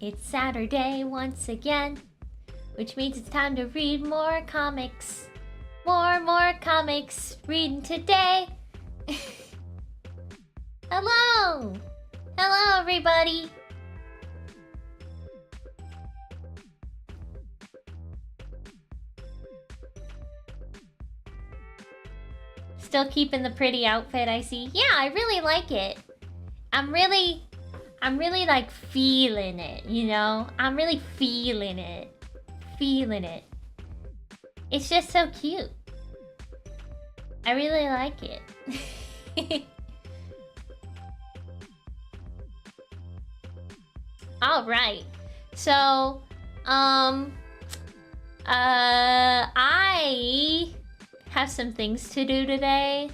It's Saturday once again, which means it's time to read more comics. More comics reading today. Hello! Hello, everybody! Still keeping the pretty outfit, I see. Yeah, I really like it. I'm really like feeling it, you know? I'm really feeling it. Feeling it. It's just so cute. I really like it. Alright. So, I have some things to do today.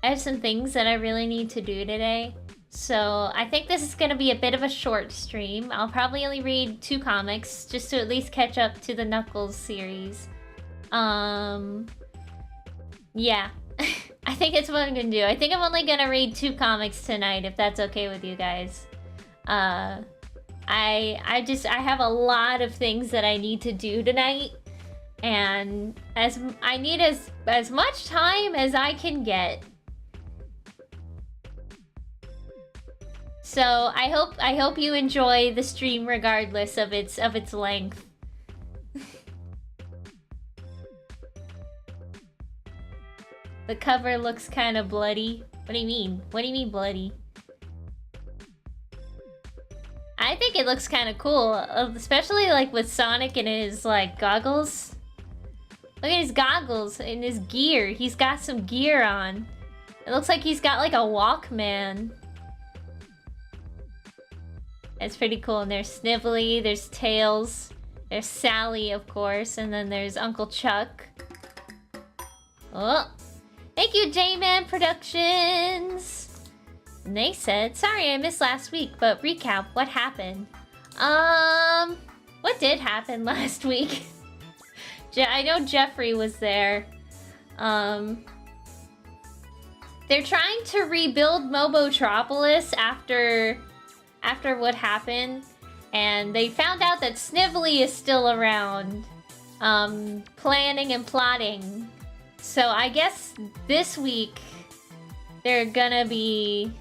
I have some things that I really need to do today. So I think this is gonna be a bit of a short stream. I'll probably only read 2 comics just to at least catch up to the Knuckles series. Yeah. I think it's what I'm gonna do. I think I'm only gonna read 2 comics tonight, if that's okay with you guys. I have a lot of things that I need to do tonight, and I need as much time as I can get. So I hope you enjoy the stream regardless of its length. The cover looks kind of bloody. What do you mean? What do you mean bloody? I think it looks kind of cool, especially like with Sonic and his like goggles. Look at his goggles and his gear. He's got some gear on. It looks like he's got like a Walkman. It's pretty cool. And there's Snively, there's Tails, there's Sally, of course, and then there's Uncle Chuck. Oh, thank you, J-Man Productions. And they said, sorry I missed last week, but recap, what happened? What did happen last week? I know Jeffrey was there. They're trying to rebuild Mobotropolis after what happened, and they found out that Snively is still around, planning and plotting. So I guess this week they're gonna be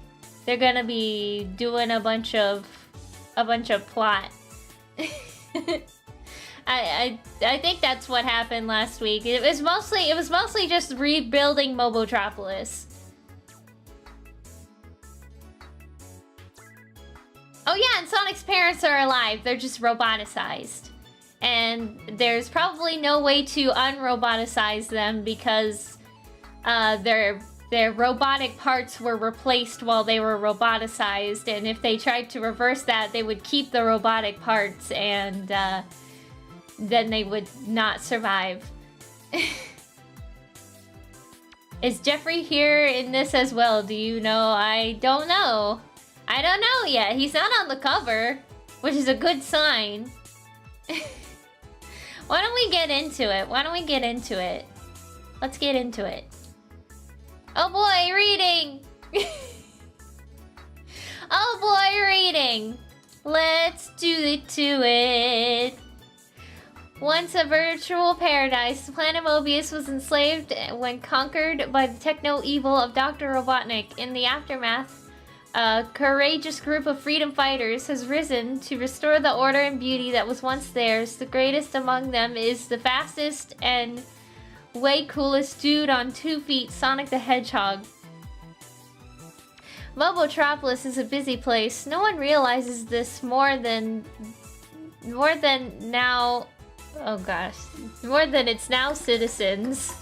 doing a bunch of plot. I think that's what happened last week. It was mostly just rebuilding Mobotropolis. Oh yeah, and Sonic's parents are alive. They're just roboticized. And there's probably no way to unroboticize them because their robotic parts were replaced while they were roboticized, and if they tried to reverse that, they would keep the robotic parts, and then they would not survive. Is Jeffrey here in this as well? Do you know? I don't know. I don't know yet. He's not on the cover, which is a good sign. Why don't we get into it? Let's get into it. Oh boy, reading! Oh boy, reading! Let's do it to it! Once a virtual paradise, the planet Mobius was enslaved when conquered by the techno-evil of Dr. Robotnik. In the aftermath, a courageous group of freedom fighters has risen to restore the order and beauty that was once theirs. The greatest among them is the fastest and way coolest dude on 2 feet, Sonic the Hedgehog. Mobotropolis is a busy place. No one realizes this more than its now citizens,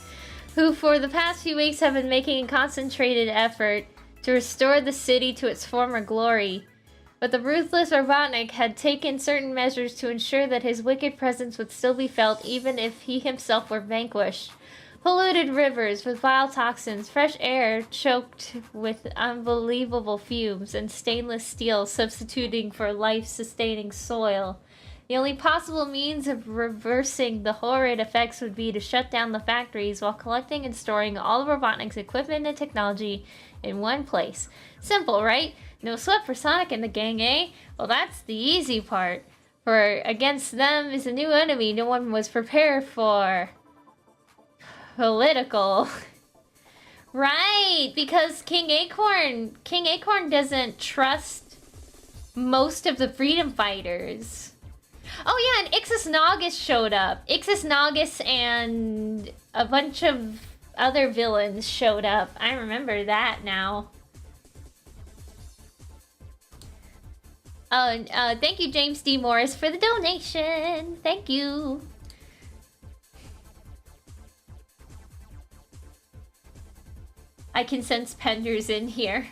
who for the past few weeks have been making a concentrated effort to restore the city to its former glory. But the ruthless Robotnik had taken certain measures to ensure that his wicked presence would still be felt even if he himself were vanquished. Polluted rivers with vile toxins, fresh air choked with unbelievable fumes, and stainless steel substituting for life-sustaining soil. The only possible means of reversing the horrid effects would be to shut down the factories while collecting and storing all of Robotnik's equipment and technology in one place. Simple, right? No sweat for Sonic and the gang, eh? Well, that's the easy part. For against them is a new enemy no one was prepared for. Political. Right, because King Acorn doesn't trust most of the freedom fighters. Oh yeah, and Ixis Naugus showed up. Ixis Naugus and a bunch of other villains showed up. I remember that now. Thank you, James D. Morris, for the donation. Thank you. I can sense Pender's in here.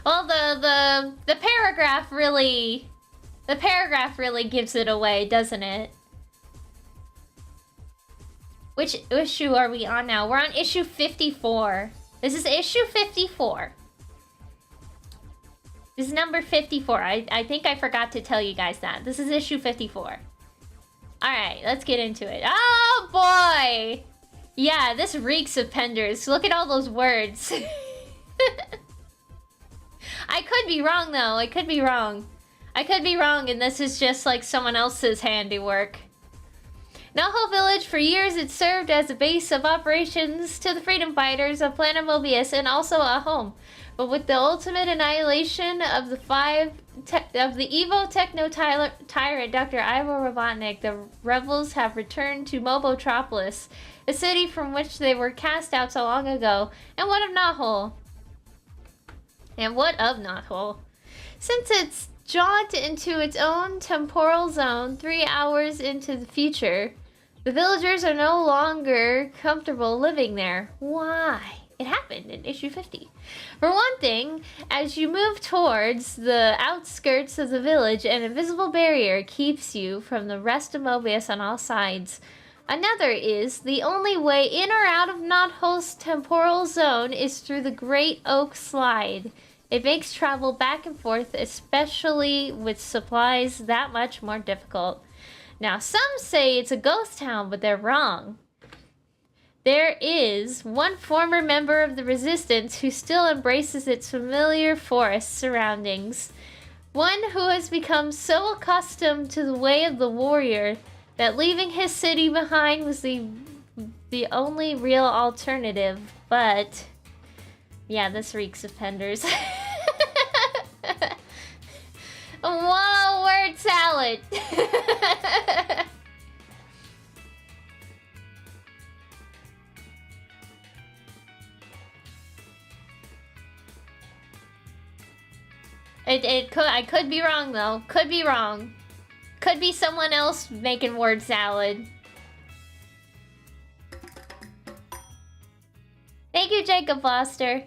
Well, the paragraph really... The paragraph really gives it away, doesn't it? Which issue are we on now? We're on issue 54. This is issue 54. This is number 54. I think I forgot to tell you guys that. This is issue 54. Alright, let's get into it. Oh, boy! Yeah, this reeks of Penders. Look at all those words. I could be wrong, though. I could be wrong. I could be wrong, and this is just like someone else's handiwork. Null Village, for years it served as a base of operations to the freedom fighters of Planet Mobius and also a home. But with the ultimate annihilation of the Evo Techno Tyrant Dr. Ivo Robotnik, the rebels have returned to Mobotropolis, a city from which they were cast out so long ago. And what of Knothole? And what of Knothole? Since it's jaunt into its own temporal zone 3 hours into the future, the villagers are no longer comfortable living there. Why? It happened in issue 50. For one thing, as you move towards the outskirts of the village, an invisible barrier keeps you from the rest of Mobius on all sides. Another is, the only way in or out of Knothole's temporal zone is through the Great Oak Slide. It makes travel back and forth, especially with supplies, that much more difficult. Now, some say it's a ghost town, but they're wrong. There is one former member of the Resistance who still embraces its familiar forest surroundings. One who has become so accustomed to the way of the warrior that leaving his city behind was the only real alternative, but... yeah, this reeks of Penders. Whoa, word salad! I could be wrong though. Could be wrong. Could be someone else making word salad. Thank you, Jacob Foster.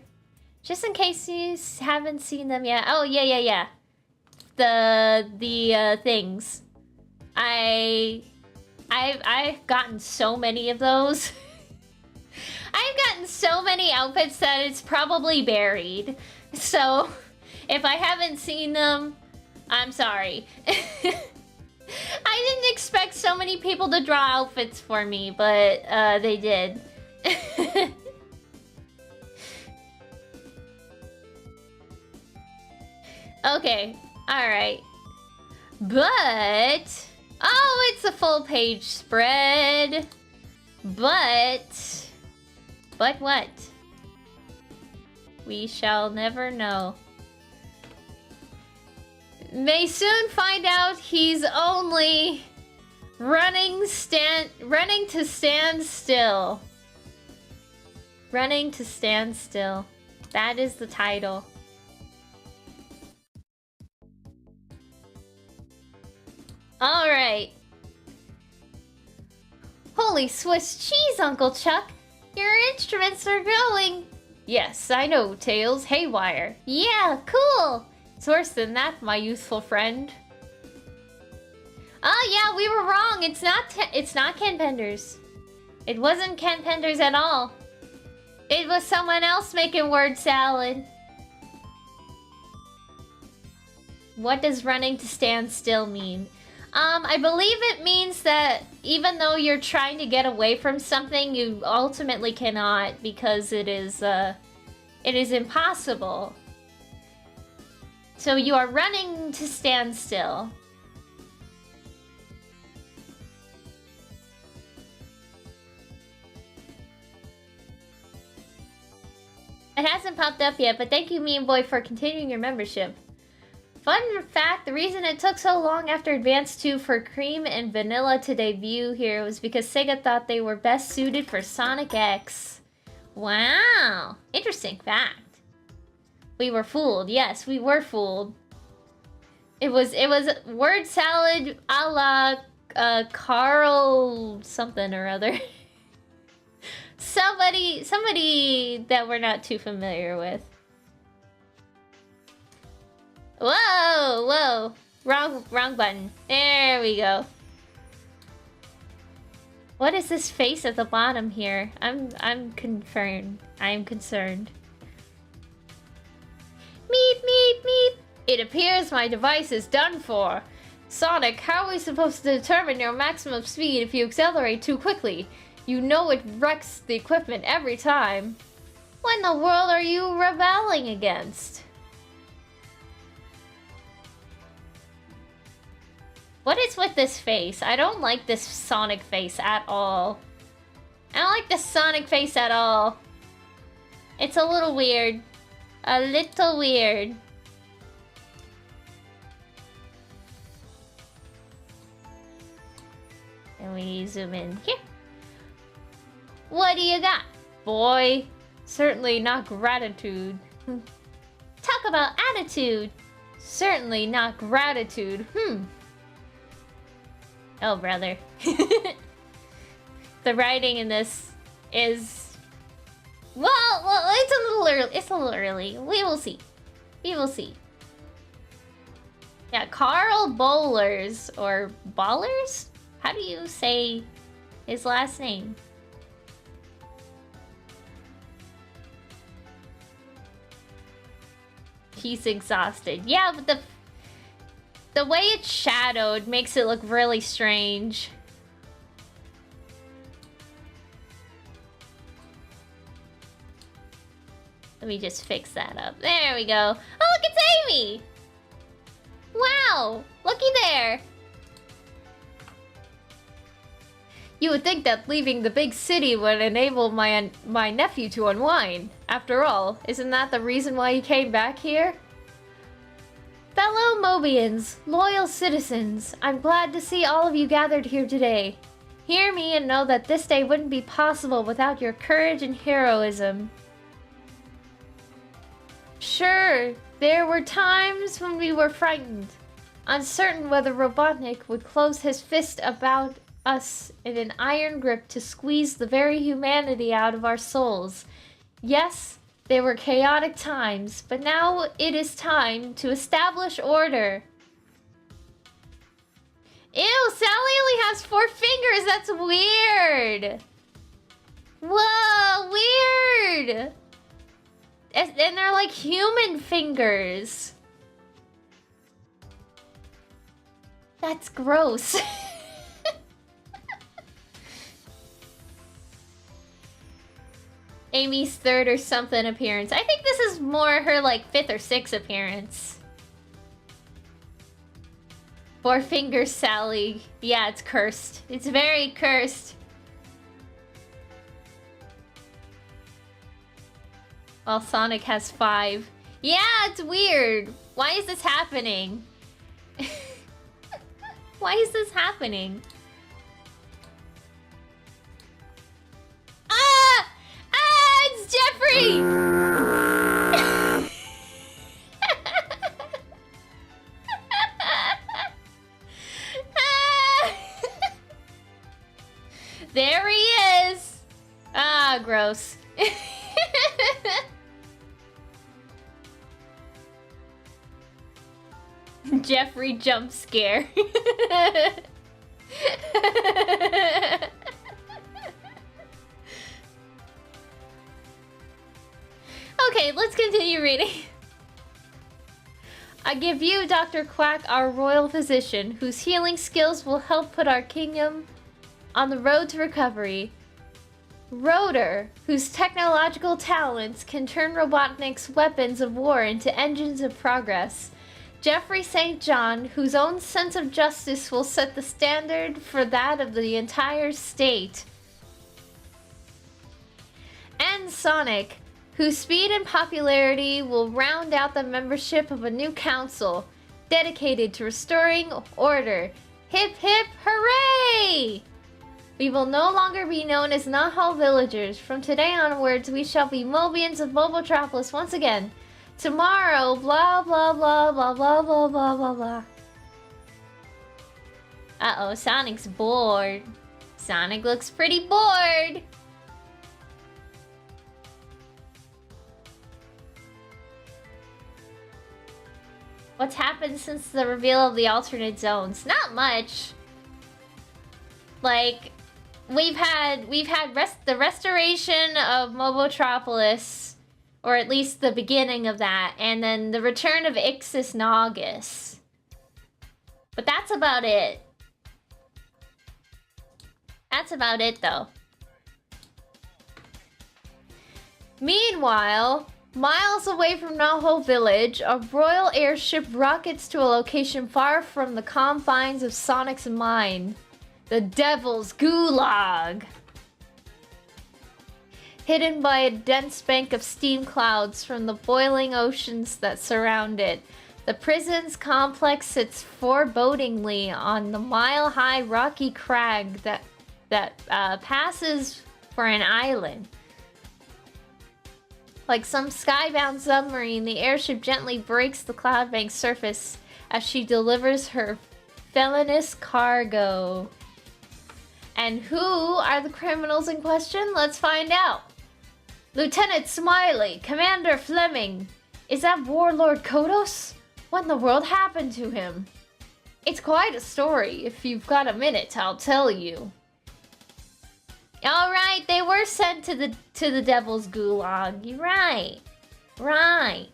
Just in case you haven't seen them yet. Oh, yeah. The things. I've gotten so many of those. I've gotten so many outfits that it's probably buried. So, if I haven't seen them, I'm sorry. I didn't expect so many people to draw outfits for me, but they did. Okay, alright. But... oh, it's a full page spread. But what? We shall never know. May soon find out he's only running to stand still. Running to stand still. That is the title. Alright. Holy Swiss cheese, Uncle Chuck! Your instruments are going! Yes, I know, Tails. Haywire. Yeah, cool! It's worse than that, my youthful friend. Oh yeah, we were wrong. It's not Ken Penders. It wasn't Ken Penders at all. It was someone else making word salad. What does running to stand still mean? I believe it means that even though you're trying to get away from something, you ultimately cannot because it is impossible. So you are running to stand still. It hasn't popped up yet, but thank you, Mean Boy, for continuing your membership. Fun fact, the reason it took so long after Advance 2 for Cream and Vanilla to debut here was because Sega thought they were best suited for Sonic X. Wow, interesting fact. We were fooled. Yes, we were fooled. It was word salad a la Carl something or other. Somebody that we're not too familiar with. Whoa, whoa. Wrong button. There we go. What is this face at the bottom here? I'm concerned. I am concerned. Meep, meep, meep. It appears my device is done for. Sonic, how are we supposed to determine your maximum speed if you accelerate too quickly? You know it wrecks the equipment every time. What in the world are you rebelling against? What is with this face? I don't like this Sonic face at all. I don't like this Sonic face at all. It's a little weird. A little weird. And we zoom in here. What do you got, boy? Certainly not gratitude. Talk about attitude. Certainly not gratitude. Oh, brother. The writing in this is... Well, it's a little early. It's a little early. We will see. We will see. Yeah, Carl Bowlers, or Ballers? How do you say his last name? He's exhausted. Yeah, but the way it's shadowed makes it look really strange. Let me just fix that up. There we go. Oh, look, it's Amy! Wow! Looky there! You would think that leaving the big city would enable my nephew to unwind. After all, isn't that the reason why he came back here? Fellow Mobians, loyal citizens, I'm glad to see all of you gathered here today. Hear me and know that this day wouldn't be possible without your courage and heroism. Sure, there were times when we were frightened, uncertain whether Robotnik would close his fist about us in an iron grip to squeeze the very humanity out of our souls. Yes, they were chaotic times, but now it is time to establish order. Ew, Sally only has 4 fingers. That's weird. Whoa, weird. And they're like human fingers. That's gross. Amy's 3rd or something appearance. I think this is more her like 5th or 6th appearance. 4 fingers, Sally. Yeah, it's cursed. It's very cursed. While Sonic has 5. Yeah, it's weird. Why is this happening? Why is this happening? Ah! Ah! It's Jeffrey! There he is! Ah, gross. Jeffrey jump scare. Okay, let's continue reading. I give you, Dr. Quack, our royal physician, whose healing skills will help put our kingdom on the road to recovery. Rotor, whose technological talents can turn Robotnik's weapons of war into engines of progress. Jeffrey St. John, whose own sense of justice will set the standard for that of the entire state. And Sonic, whose speed and popularity will round out the membership of a new council dedicated to restoring order. Hip hip hooray! We will no longer be known as Nahal villagers. From today onwards, we shall be Mobians of Mobotropolis once again. Tomorrow, blah blah blah blah blah blah blah blah blah. Uh-oh, Sonic's bored. Sonic looks pretty bored. What's happened since the reveal of the alternate zones? Not much. Like, we've had the restoration of Mobotropolis, or at least the beginning of that, and then the return of Ixis Naugus. But that's about it. That's about it, though. Meanwhile, miles away from Naho Village, a royal airship rockets to a location far from the confines of Sonic's mind. The Devil's Gulag. Hidden by a dense bank of steam clouds from the boiling oceans that surround it, the prison's complex sits forebodingly on the mile-high rocky crag that passes for an island. Like some skybound submarine, the airship gently breaks the cloud bank's surface as she delivers her felonious cargo. And who are the criminals in question? Let's find out. Lieutenant Smiley, Commander Fleming. Is that Warlord Kodos? What in the world happened to him? It's quite a story. If you've got a minute, I'll tell you. Alright, they were sent to the Devil's Gulag. You're right. Right.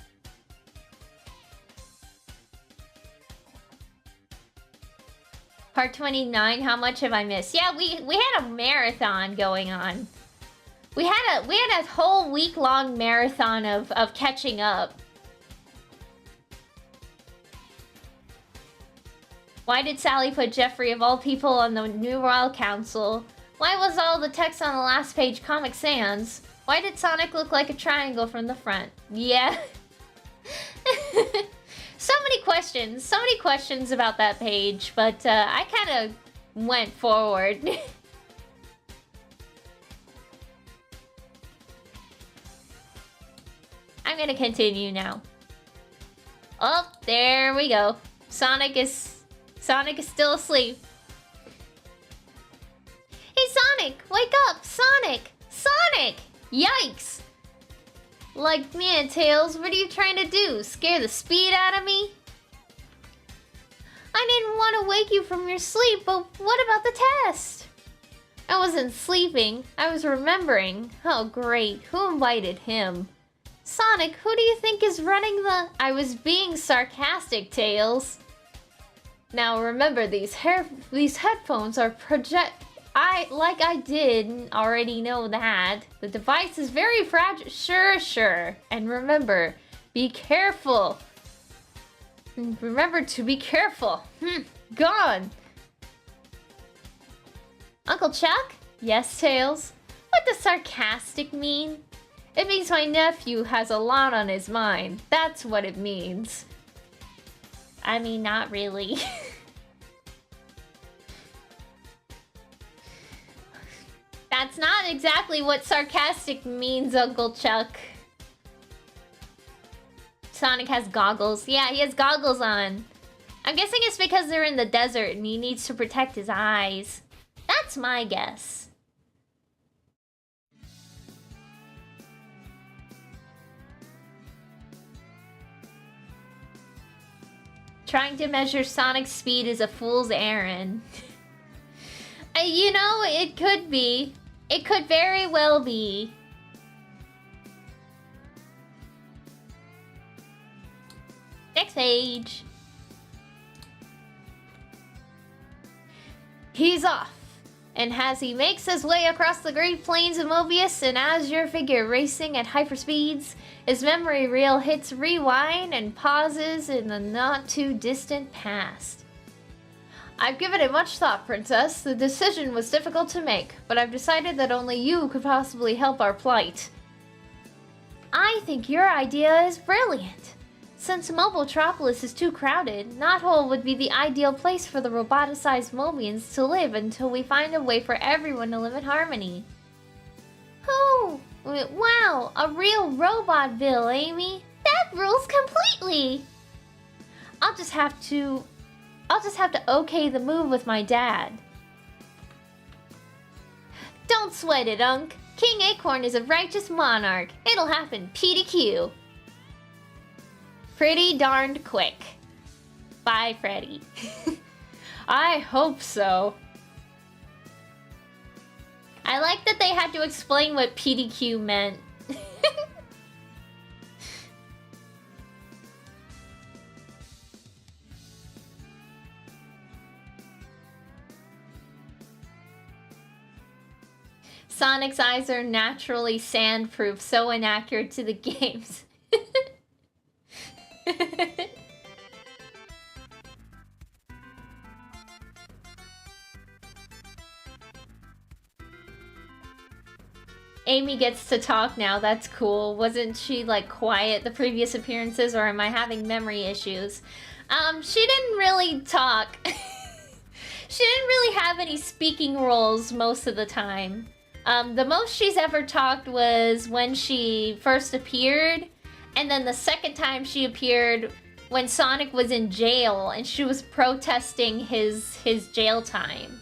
Part 29, how much have I missed? Yeah, we had a marathon going on. We had a whole week-long marathon of catching up. Why did Sally put Jeffrey of all people on the New Royal Council? Why was all the text on the last page Comic Sans? Why did Sonic look like a triangle from the front? Yeah. So many questions about that page, but I kind of went forward. I'm gonna continue now. Oh, there we go. Sonic is still asleep. Hey Sonic, wake up! Sonic! Sonic! Yikes! Like, man, Tails, what are you trying to do? Scare the speed out of me? I didn't want to wake you from your sleep, but what about the test? I wasn't sleeping, I was remembering. Oh great, who invited him? Sonic, who do you think is running the... I was being sarcastic, Tails. Now remember, these headphones are like I did already know that. The device is very fragile. Sure. And remember, be careful. Remember to be careful. Gone. Uncle Chuck? Yes, Tails? What does sarcastic mean? It means my nephew has a lot on his mind. That's what it means. I mean, not really. That's not exactly what sarcastic means, Uncle Chuck. Sonic has goggles. Yeah, he has goggles on. I'm guessing it's because they're in the desert and he needs to protect his eyes. That's my guess. Trying to measure Sonic's speed is a fool's errand. You know, it could be. It could very well be. Next page. He's off. And as he makes his way across the Great Plains of Mobius, an Azure figure racing at hyperspeeds, his memory reel hits rewind and pauses in the not-too-distant past. I've given it much thought, Princess. The decision was difficult to make, but I've decided that only you could possibly help our plight. I think your idea is brilliant. Since Mobotropolis is too crowded, Knothole would be the ideal place for the roboticized Mobians to live until we find a way for everyone to live in harmony. Oh, wow, a real Robotville, Amy. That rules completely. I'll just have to okay the move with my dad. Don't sweat it, Unc. King Acorn is a righteous monarch. It'll happen PDQ. Pretty darned quick. Bye, Freddy. I hope so. I like that they had to explain what PDQ meant. Sonic's eyes are naturally sandproof, so inaccurate to the games. Amy gets to talk now, that's cool. Wasn't she like quiet the previous appearances, or am I having memory issues? She didn't really talk. She didn't really have any speaking roles most of the time. The most she's ever talked was when she first appeared, and then the second time she appeared when Sonic was in jail and she was protesting his jail time.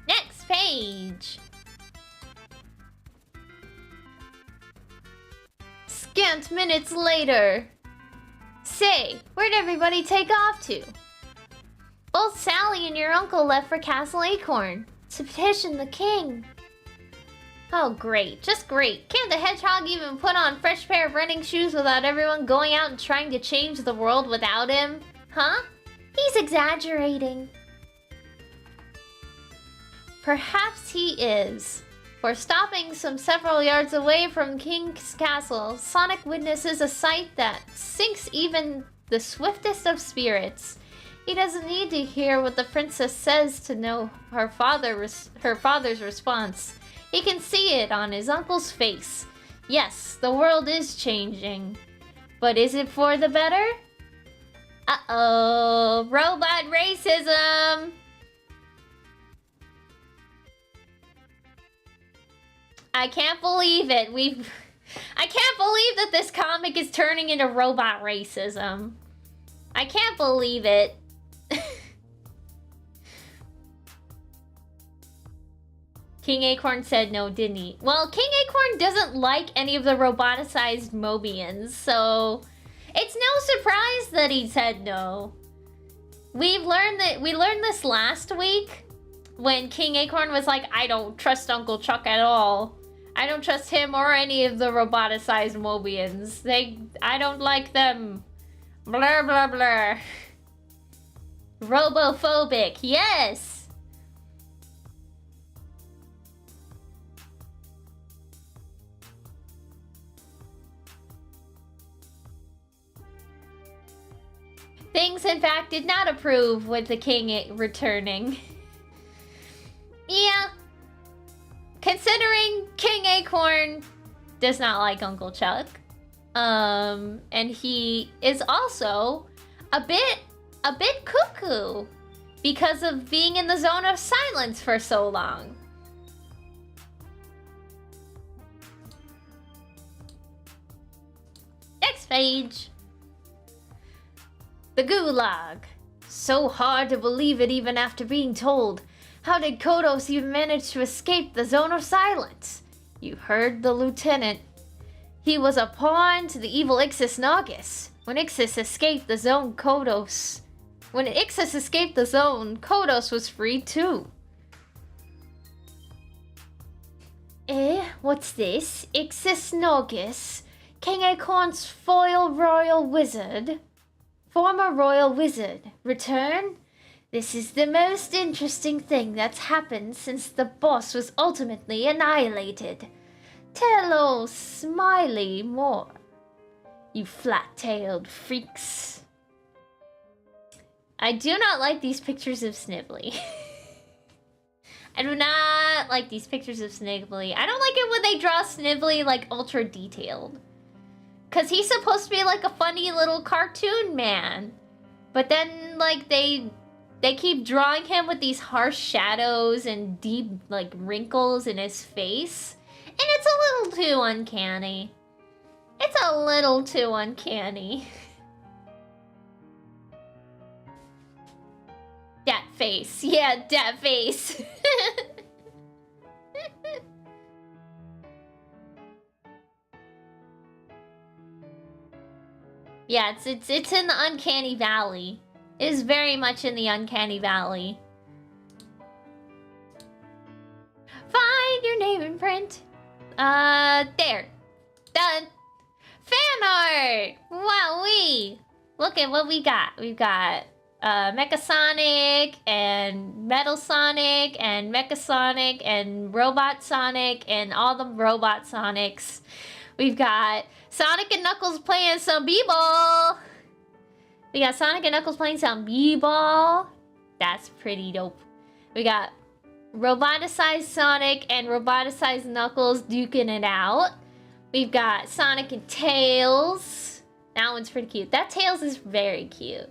Next page. Scant minutes later. Say, where'd everybody take off to? Both Sally and your uncle left for Castle Acorn to petition the king. Oh, great. Just great. Can't the hedgehog even put on a fresh pair of running shoes without everyone going out and trying to change the world without him? Huh? He's exaggerating. Perhaps he is. For stopping some several yards away from King's Castle, Sonic witnesses a sight that sinks even the swiftest of spirits. He doesn't need to hear what the princess says to know her father's response. He can see it on his uncle's face. Yes, the world is changing. But is it for the better? Uh-oh, robot racism! I can't believe it. I can't believe that this comic is turning into robot racism. I can't believe it. King Acorn said no, didn't he? Well, King Acorn doesn't like any of the roboticized Mobians, so it's no surprise that he said no. We learned this last week when King Acorn was like, I don't trust Uncle Chuck at all. I don't trust him or any of the roboticized Mobians. I don't like them. Blur, blur, blur. Robophobic, yes! Things, in fact, did not approve with the king returning. Yeah. Considering King Acorn does not like Uncle Chuck. And he is also a bit cuckoo because of being in the zone of silence for so long. Next page. The Gulag. So hard to believe it even after being told. How did Kodos even manage to escape the zone of silence? You heard the lieutenant. He was a pawn to the evil Ixis Naugus. When Ixis escaped the zone, Kodos was freed too. what's this? Ixis Norgus, King Acorn's foil royal wizard. Former royal wizard. Return? This is the most interesting thing that's happened since the boss was ultimately annihilated. Tell old Smiley more, you flat-tailed freaks. I do not like these pictures of Snively. I do not like these pictures of Snively. I don't like it when they draw Snively like ultra detailed. Cause he's supposed to be like a funny little cartoon man. But then like they keep drawing him with these harsh shadows and deep like wrinkles in his face. And it's a little too uncanny. It's a little too uncanny. That face. Yeah, that face. Yeah, it's in the uncanny valley. It is very much in the uncanny valley. Find your name in print. There. Done. Fan art! Wowee! Look at what we got. We've got Mecha Sonic and Metal Sonic and Mecha Sonic and Robot Sonic and all the Robot Sonics. We've got Sonic and Knuckles playing some b-ball. We got Sonic and Knuckles playing some b-ball. That's pretty dope. We got roboticized Sonic and roboticized Knuckles duking it out. We've got Sonic and Tails. That one's pretty cute. That Tails is very cute.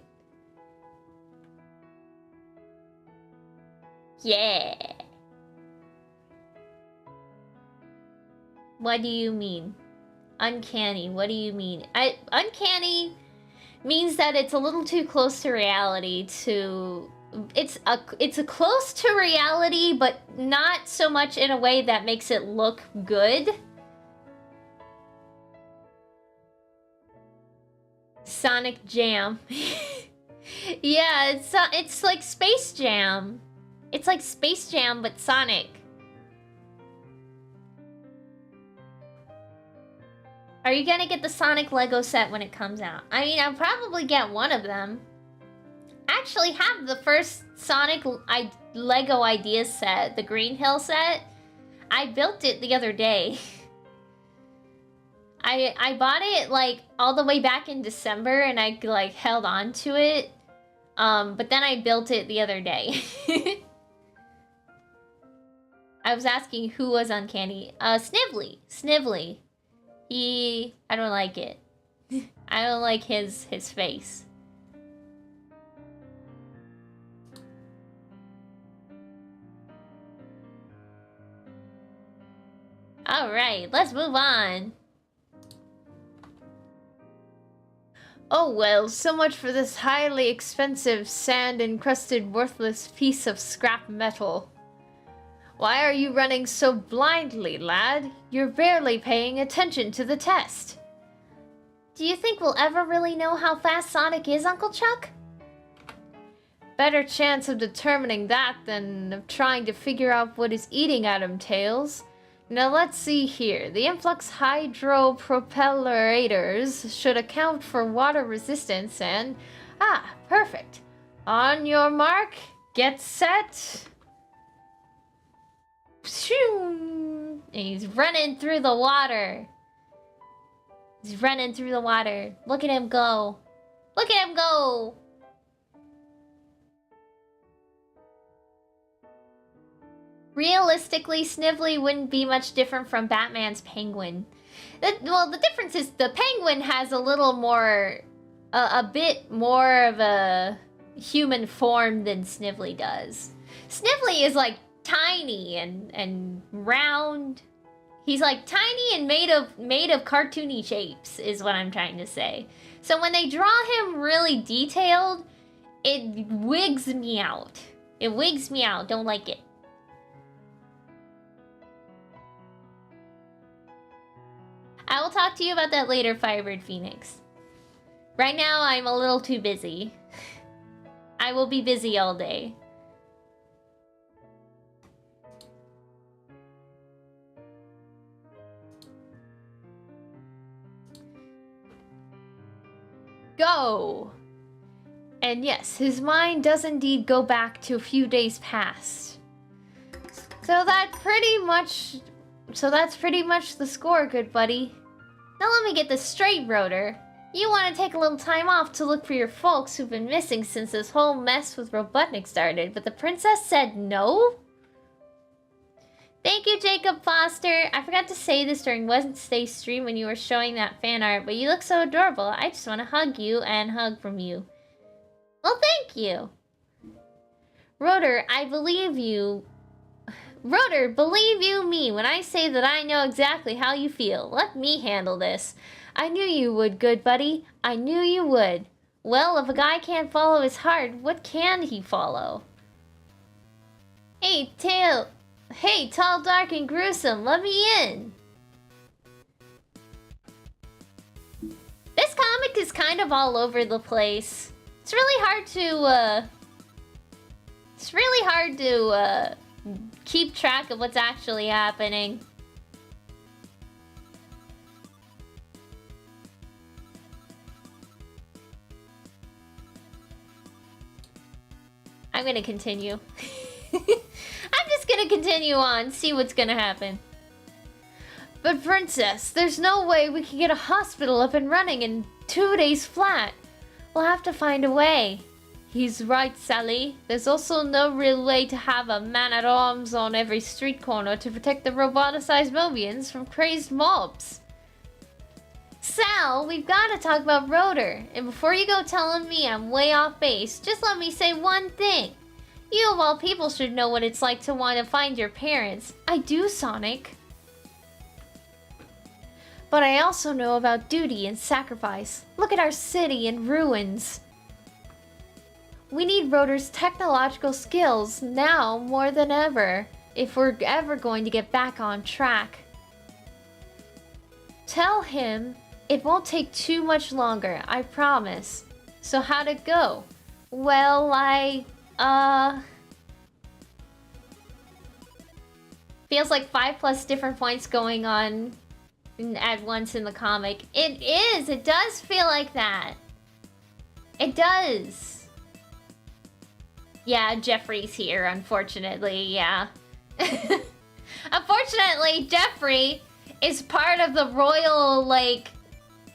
Yeah. What do you mean? Uncanny, what do you mean? Uncanny means that it's a little too close to reality to... It's a close to reality, but not so much in a way that makes it look good. Sonic Jam. Yeah, it's like Space Jam. It's like Space Jam, but Sonic. Are you gonna get the Sonic Lego set when it comes out? I mean, I'll probably get one of them. I actually have the first Sonic Lego Ideas set, the Green Hill set. I built it the other day. I bought it like all the way back in December and I like held on to it. But then I built it the other day. I was asking who was uncanny. Snively. Snively. I don't like it. I don't like his face. Alright, let's move on. Oh well, so much for this highly expensive, sand-encrusted, worthless piece of scrap metal. Why are you running so blindly, lad? You're barely paying attention to the test. Do you think we'll ever really know how fast Sonic is, Uncle Chuck? Better chance of determining that than of trying to figure out what is eating at him, Tails. Now let's see here. The influx hydropropellerators should account for water resistance and... Ah, perfect. On your mark, get set... Shoo! He's running through the water. He's running through the water. Look at him go. Look at him go! Realistically, Snively wouldn't be much different from Batman's Penguin. Well, the difference is the Penguin has a little more... a bit more of a human form than Snively does. Snively is like tiny and round. He's like tiny and made of cartoony shapes is what I'm trying to say. So when they draw him really detailed, it wigs me out. It wigs me out. Don't like it. I will talk to you about that later, Firebird Phoenix. Right now, I'm a little too busy. I will be busy all day. go. And yes, his mind does indeed go back to a few days past. So that's pretty much the score, good buddy. Now let me get this straight, Rotor. You want to take a little time off to look for your folks who've been missing since this whole mess with Robotnik started, but the princess said no? Thank you, Jacob Foster. I forgot to say this during Wednesday's stream when you were showing that fan art, but you look so adorable. I just want to hug you and hug from you. Well, thank you. Rotor, I believe you. Rotor, believe you me when I say that I know exactly how you feel. Let me handle this. I knew you would, good buddy. I knew you would. Well, if a guy can't follow his heart, what can he follow? Hey, tall, dark, and gruesome, let me in. This comic is kind of all over the place. It's really hard to keep track of what's actually happening. I'm gonna continue. I'm just gonna continue on, see what's gonna happen. But Princess, there's no way we can get a hospital up and running in 2 days flat. We'll have to find a way. He's right, Sally. There's also no real way to have a man-at-arms on every street corner to protect the roboticized Mobians from crazed mobs. Sal, we've got to talk about Rotor. And before you go telling me I'm way off base, just let me say one thing. You of all people should know what it's like to want to find your parents. I do, Sonic. But I also know about duty and sacrifice. Look at our city in ruins. We need Rotor's technological skills now more than ever, if we're ever going to get back on track. Tell him it won't take too much longer, I promise. So how'd it go? Well, feels like 5+ different points going on at once in the comic. It does feel like that. It does. Yeah, Jeffrey's here, unfortunately, yeah. Unfortunately, Jeffrey is part of the royal, like,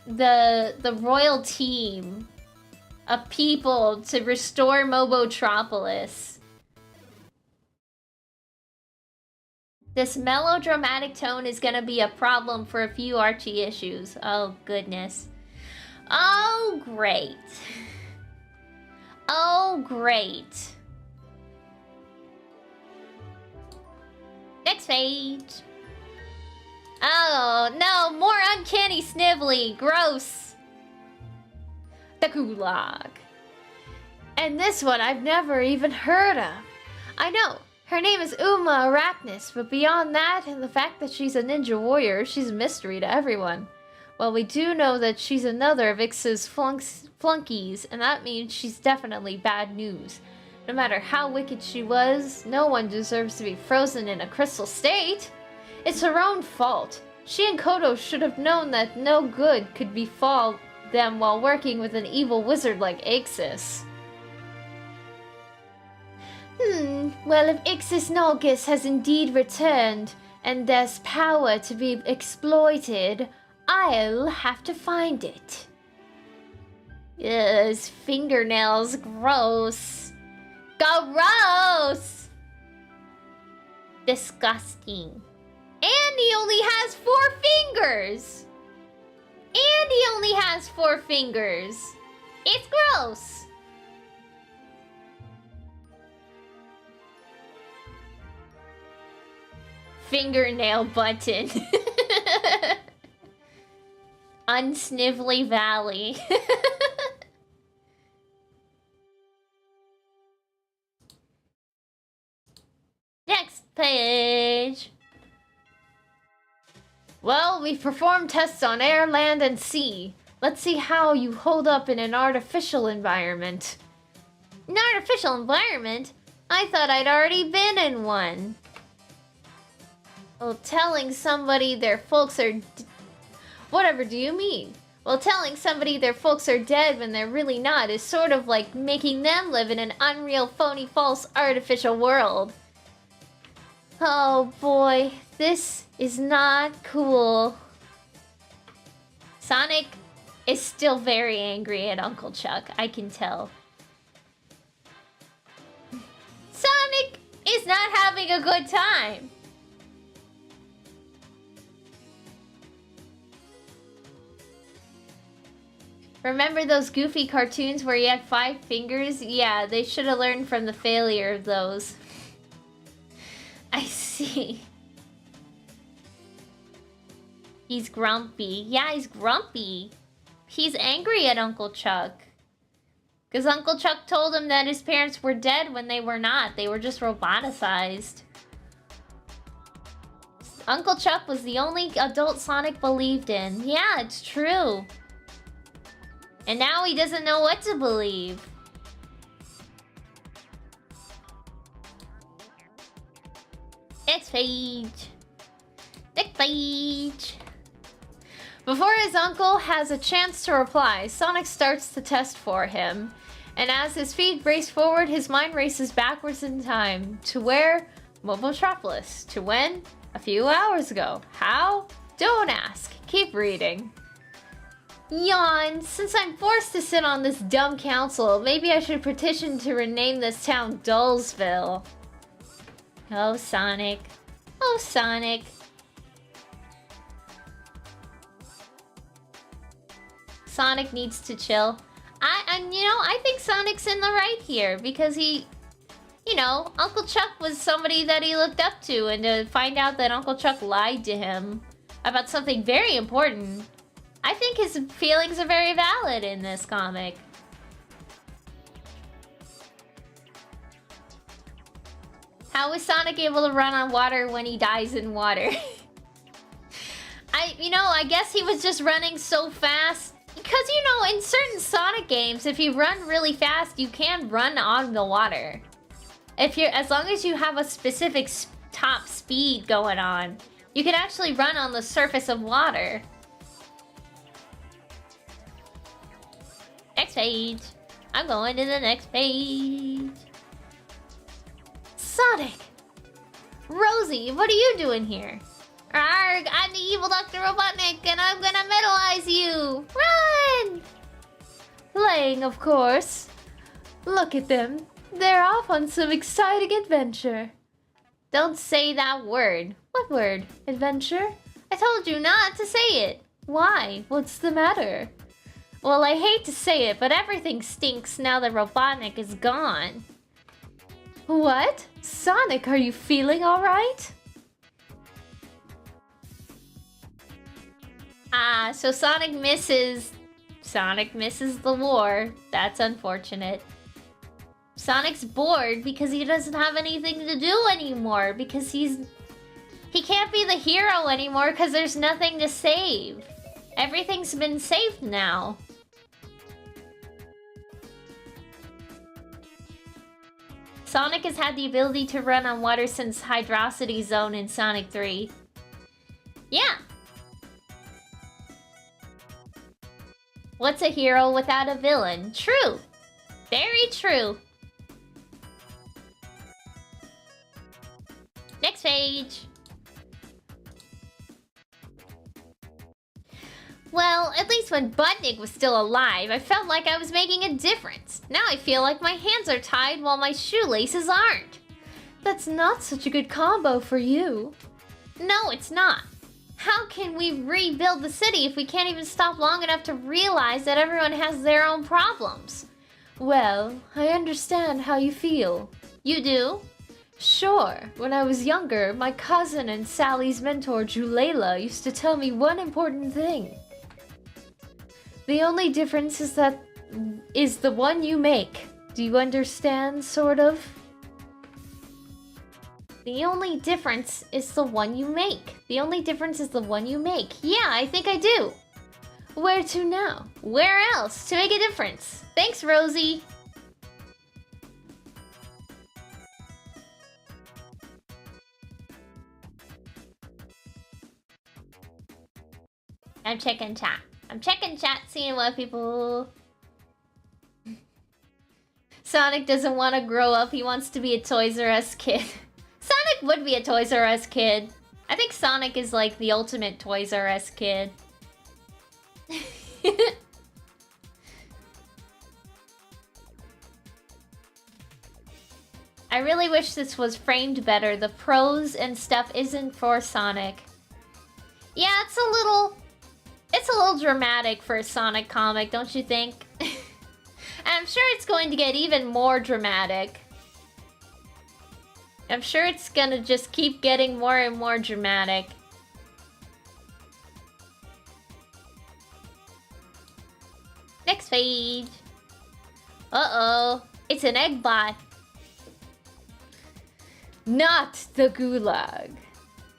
the royal team of people to restore Mobotropolis. This melodramatic tone is gonna be a problem for a few Archie issues. Oh, goodness. Oh, great. Oh, great. Next page. Oh, no, more uncanny snivelly. Gross. The Gulag. And this one I've never even heard of. I know, her name is Uma Arachnis, but beyond that and the fact that she's a ninja warrior, she's a mystery to everyone. Well, we do know that she's another of Ix's flunkies, and that means she's definitely bad news. No matter how wicked she was, no one deserves to be frozen in a crystal state. It's her own fault. She and Kodo should have known that no good could befall them while working with an evil wizard like Ixis. Well, if Ixis Nulgus has indeed returned, and there's power to be exploited, I'll have to find it. His fingernails, gross. Gross! Disgusting. And he only has 4 fingers! And he only has 4 fingers! It's gross! Fingernail button. Unsnively Valley. Next page. Well, we've performed tests on air, land, and sea. Let's see how you hold up in an artificial environment. An artificial environment? I thought I'd already been in one. Well, telling somebody their folks are... Whatever do you mean? Well, telling somebody their folks are dead when they're really not is sort of like making them live in an unreal, phony, false, artificial world. Oh boy, this is not cool. Sonic is still very angry at Uncle Chuck, I can tell. Sonic is not having a good time. Remember those goofy cartoons where you had 5 fingers? Yeah, they should have learned from the failure of those. I see. He's grumpy. Yeah, he's grumpy. He's angry at Uncle Chuck. Because Uncle Chuck told him that his parents were dead when they were not. They were just roboticized. Uncle Chuck was the only adult Sonic believed in. Yeah, it's true. And now he doesn't know what to believe. Next page. Next page. Before his uncle has a chance to reply, Sonic starts the test for him. And as his feet race forward, his mind races backwards in time. To where? Mobotropolis. To when? A few hours ago. How? Don't ask. Keep reading. Yawn. Since I'm forced to sit on this dumb council, maybe I should petition to rename this town Dullsville. Oh, Sonic. Oh, Sonic. Sonic needs to chill. I think Sonic's in the right here because he, Uncle Chuck was somebody that he looked up to, and to find out that Uncle Chuck lied to him about something very important, I think his feelings are very valid in this comic. How is Sonic able to run on water when he dies in water? I guess he was just running so fast. Because, in certain Sonic games, if you run really fast, you can run on the water. As long as you have a specific top speed going on, you can actually run on the surface of water. Next page. I'm going to the next page. Sonic! Rosie, what are you doing here? Arrgh, I'm the evil Dr. Robotnik, and I'm gonna metalize you! Run! Playing, of course. Look at them. They're off on some exciting adventure. Don't say that word. What word? Adventure? I told you not to say it. Why? What's the matter? Well, I hate to say it, but everything stinks now that Robotnik is gone. What? Sonic, are you feeling alright? So Sonic misses the war. That's unfortunate. Sonic's bored because he doesn't have anything to do anymore, because he can't be the hero anymore because there's nothing to save. Everything's been saved now. Sonic has had the ability to run on water since Hydrocity Zone in Sonic 3. Yeah. What's a hero without a villain? True. Very true. Next page. Well, at least when Budnik was still alive, I felt like I was making a difference. Now I feel like my hands are tied while my shoelaces aren't. That's not such a good combo for you. No, it's not. How can we rebuild the city if we can't even stop long enough to realize that everyone has their own problems? Well, I understand how you feel. You do? Sure. When I was younger, my cousin and Sally's mentor, Julela, used to tell me one important thing. The only difference is the one you make. Do you understand, sort of? The only difference is the one you make. The only difference is the one you make. Yeah, I think I do. Where to now? Where else to make a difference? Thanks, Rosie. I'm checking chat. I'm checking chat, seeing what people... Sonic doesn't want to grow up. He wants to be a Toys R Us kid. Sonic would be a Toys R Us kid. I think Sonic is like the ultimate Toys R Us kid. I really wish this was framed better. The prose and stuff isn't for Sonic. Yeah, it's a little dramatic for a Sonic comic, don't you think? And I'm sure it's going to get even more dramatic. I'm sure it's gonna just keep getting more and more dramatic. Next page. Uh-oh. It's an egg bot. Not the Gulag,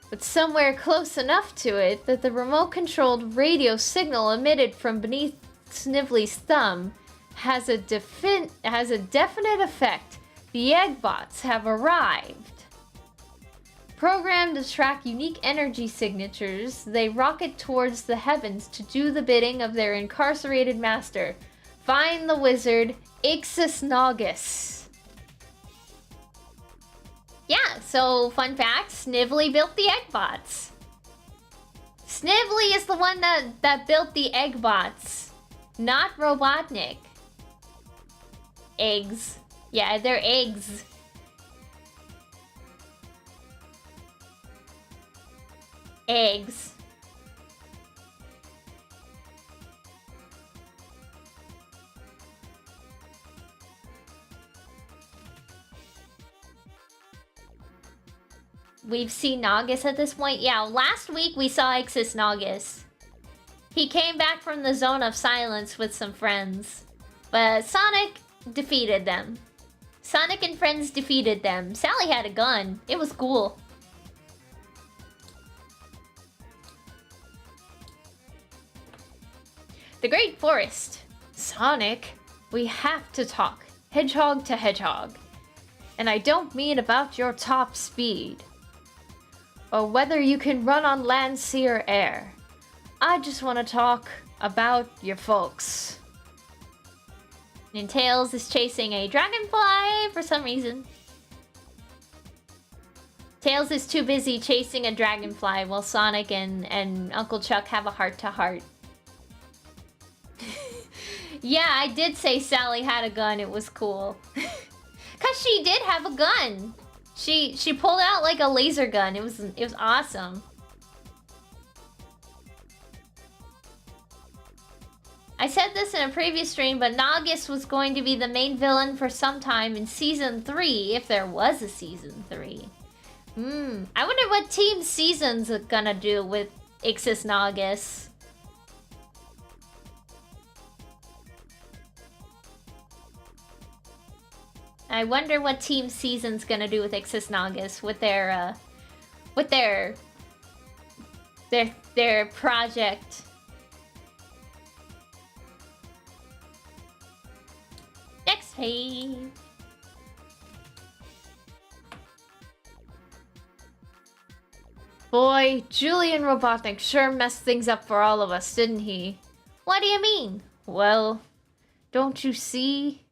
but somewhere close enough to it that the remote-controlled radio signal emitted from beneath Snively's thumb has a definite effect. The egg bots have arrived. Programmed to track unique energy signatures, they rocket towards the heavens to do the bidding of their incarcerated master. Find the wizard, Ixis Naugus. Yeah, so fun fact, Snively built the egg bots. Snively is the one that built the egg bots, not Robotnik. Eggs. Yeah, they're eggs. Eggs. We've seen Naugus at this point. Yeah, last week we saw Ixis Naugus. He came back from the Zone of Silence with some friends. But Sonic defeated them. Sonic and friends defeated them. Sally had a gun. It was cool. The Great Forest. Sonic, we have to talk. Hedgehog to hedgehog. And I don't mean about your top speed. Or whether you can run on land, sea, or air. I just want to talk about your folks. And Tails is chasing a dragonfly for some reason. Tails is too busy chasing a dragonfly while Sonic and Uncle Chuck have a heart-to-heart. Yeah, I did say Sally had a gun. It was cool. Cause she did have a gun. She pulled out like a laser gun. It was awesome. I said this in a previous stream, but Naugus was going to be the main villain for some time in Season 3, if there was a Season 3. I wonder what Team Season's gonna do with Ixis Naugus. I wonder what Team Season's gonna do with Ixis Naugus with their project. Next page. Boy, Julian Robotnik sure messed things up for all of us, didn't he? What do you mean? Well, don't you see?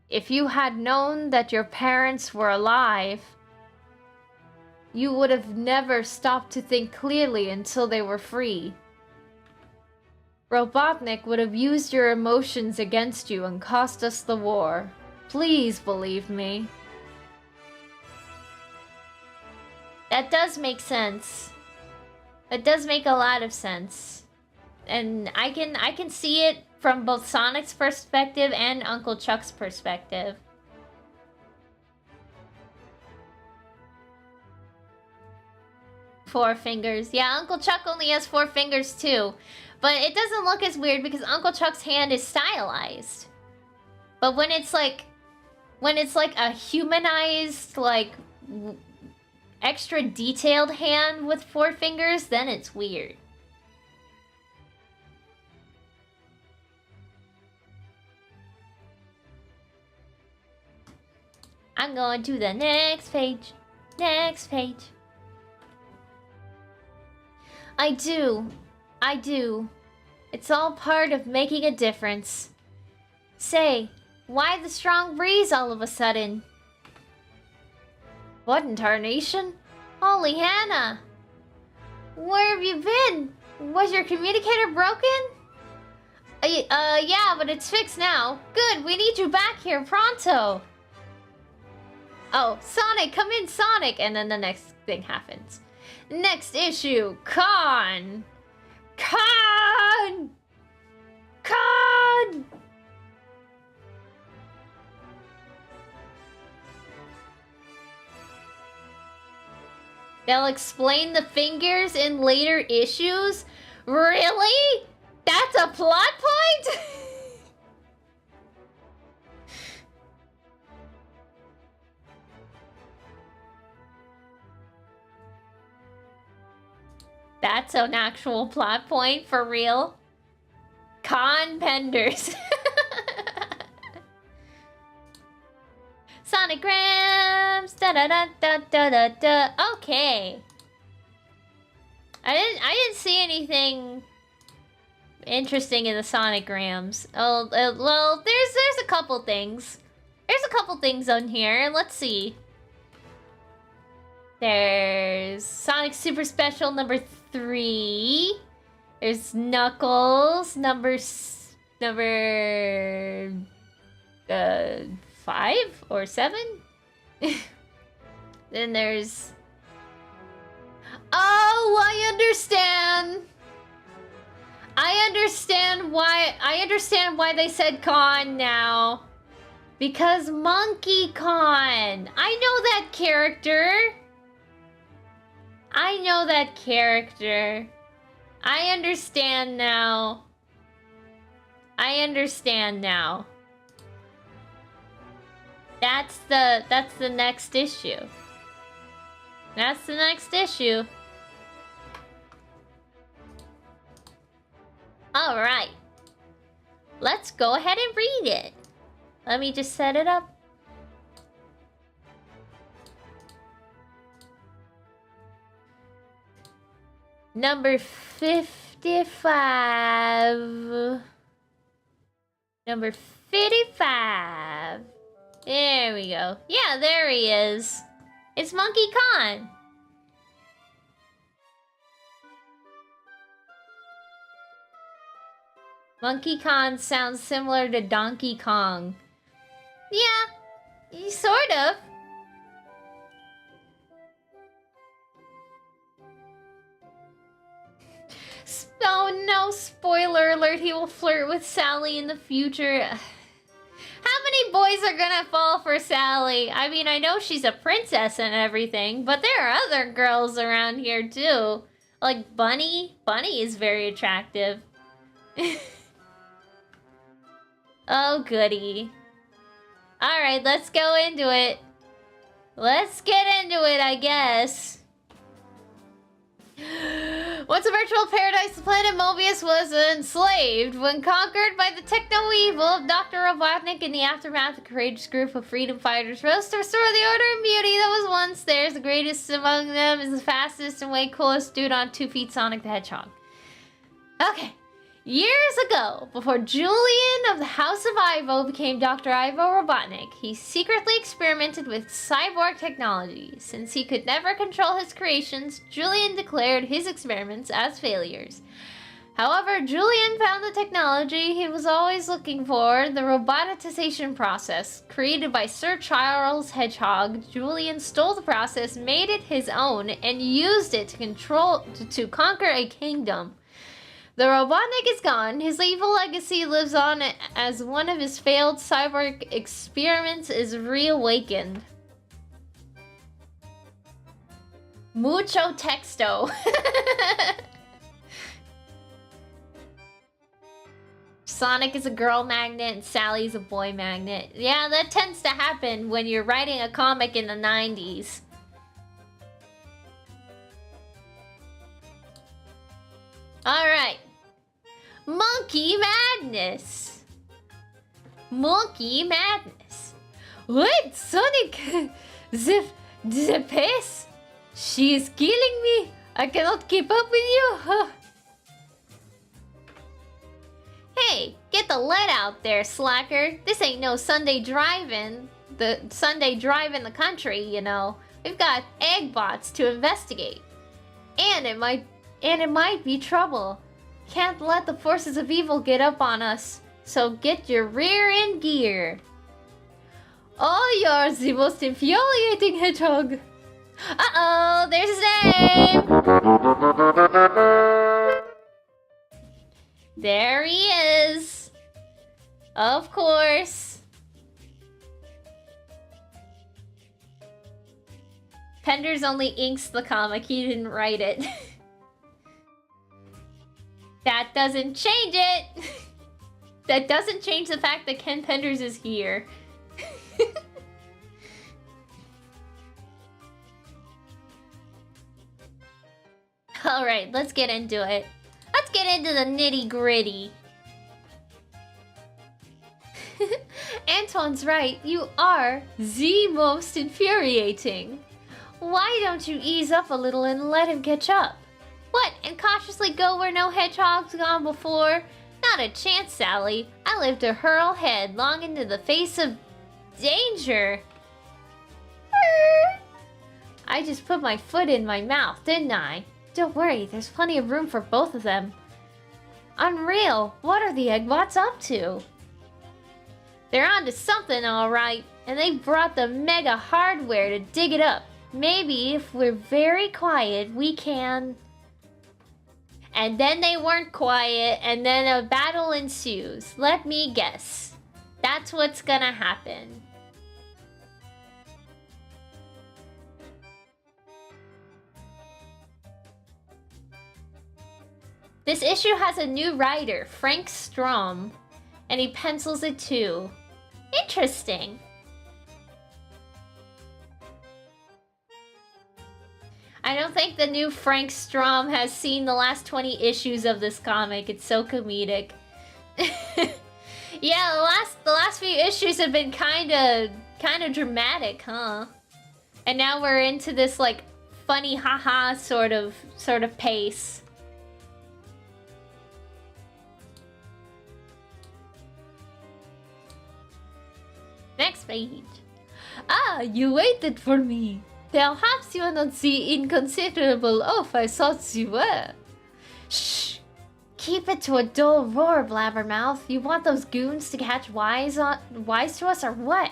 If you had known that your parents were alive, you would have never stopped to think clearly until they were free. Robotnik would have used your emotions against you and cost us the war. Please believe me. That does make sense. That does make a lot of sense. And I can see it from both Sonic's perspective and Uncle Chuck's perspective. Four fingers. Yeah, Uncle Chuck only has 4 fingers too. But it doesn't look as weird because Uncle Chuck's hand is stylized. But when it's like a humanized, like, extra detailed hand with 4 fingers, then it's weird. I'm going to the next page. Next page. I do. It's all part of making a difference. Say, why the strong breeze all of a sudden? What in tarnation? Holy Hannah! Where have you been? Was your communicator broken? Yeah, but it's fixed now. Good, we need you back here pronto. Oh, Sonic, come in, Sonic! And then the next thing happens. Next issue, Con! Con! Con! They'll explain the fingers in later issues? Really? That's a plot point? That's an actual plot point for real? Con penders. Sonicgrams. Da da da da da da da. Okay. I didn't see anything interesting in the Sonicgrams. Oh, well, there's a couple things. There's a couple things on here. Let's see. There's Sonic Super Special number 3. There's Knuckles number 5 or 7. Then there's... Oh, I understand. I understand why they said Con now. Because Monkey Con. I know that character. I know that character. I understand now. I understand now. That's the next issue. That's the next issue. All right. Let's go ahead and read it. Let me just set it up. Number 55. Number 55. There we go. Yeah, there he is. It's Monkey Kong. Monkey Kong sounds similar to Donkey Kong. Yeah, sort of. Oh no, spoiler alert, he will flirt with Sally in the future. How many boys are gonna fall for Sally? I mean, I know she's a princess and everything, but there are other girls around here too. Like Bunny. Bunny is very attractive. Oh goody. Alright, let's go into it. Let's get into it, I guess. Once a virtual paradise, the planet Mobius was enslaved. When conquered by the techno-evil of Dr. Robotnik in the aftermath, a courageous group of freedom fighters rose to restore the order and beauty that was once theirs. The greatest among them is the fastest and way coolest dude on 2 feet, Sonic the Hedgehog. Okay. Years ago, before Julian of the House of Ivo became Dr. Ivo Robotnik, he secretly experimented with cyborg technology. Since he could never control his creations, Julian declared his experiments as failures. However, Julian found the technology he was always looking for, the robotization process. Created by Sir Charles Hedgehog, Julian stole the process, made it his own, and used it to conquer a kingdom. The Robotnik is gone. His evil legacy lives on as one of his failed cyborg experiments is reawakened. Mucho texto. Sonic is a girl magnet and Sally's a boy magnet. Yeah, that tends to happen when you're writing a comic in the 90s. Alright. Monkey Madness. Monkey Madness. What? Sonic? The pace? She is killing me. I cannot keep up with you. Huh. Hey, get the lead out there, slacker. This ain't no Sunday drive-in. The Sunday drive in the country, you know. We've got egg bots to investigate. And it might be trouble. Can't let the forces of evil get up on us. So get your rear in gear. Oh, you're the most infuriating hedgehog. Uh-oh, there's his name. There he is. Of course. Penders only inks the comic, he didn't write it. That doesn't change it! That doesn't change the fact that Ken Penders is here. Alright, let's get into it. Let's get into the nitty-gritty. Antoine's right, you are the most infuriating. Why don't you ease up a little and let him catch up? What, and cautiously go where no hedgehog's gone before? Not a chance, Sally. I live to hurl headlong into the face of danger. I just put my foot in my mouth, didn't I? Don't worry, there's plenty of room for both of them. Unreal, what are the Eggbots up to? They're onto something, alright, and they brought the mega hardware to dig it up. Maybe if we're very quiet, we can... And then they weren't quiet, and then a battle ensues. Let me guess. That's what's gonna happen. This issue has a new writer, Frank Strom, and he pencils it too. Interesting. I don't think the new Frank Strom has seen the last 20 issues of this comic. It's so comedic. Yeah, the last few issues have been kind of dramatic, huh? And now we're into this like funny haha sort of pace. Next page. Ah, you waited for me. Perhaps you are not the inconsiderable oaf I thought you were. Shh! Keep it to a dull roar, blabbermouth. You want those goons to catch wise to us or what?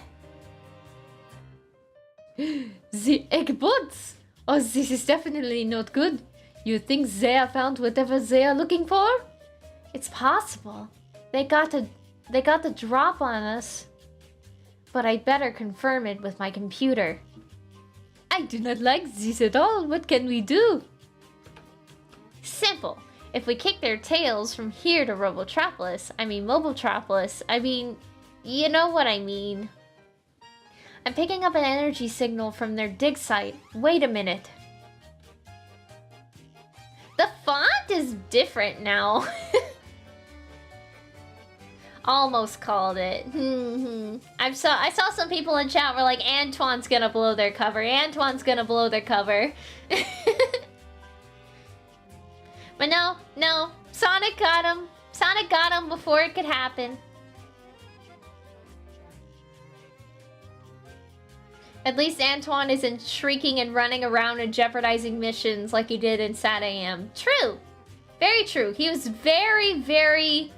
The Eggbots? Oh, this is definitely not good. You think they have found whatever they are looking for? It's possible. They got the drop on us. But I'd better confirm it with my computer. I do not like this at all. What can we do? Simple. If we kick their tails from here to Mobotropolis, you know what I mean. I'm picking up an energy signal from their dig site. Wait a minute. The font is different now. Almost called it. I saw some people in chat were like, Antoine's gonna blow their cover. Antoine's gonna blow their cover. But no. Sonic got him. Sonic got him before it could happen. At least Antoine isn't shrieking and running around and jeopardizing missions like he did in Sad AM. True. Very true. He was very, very...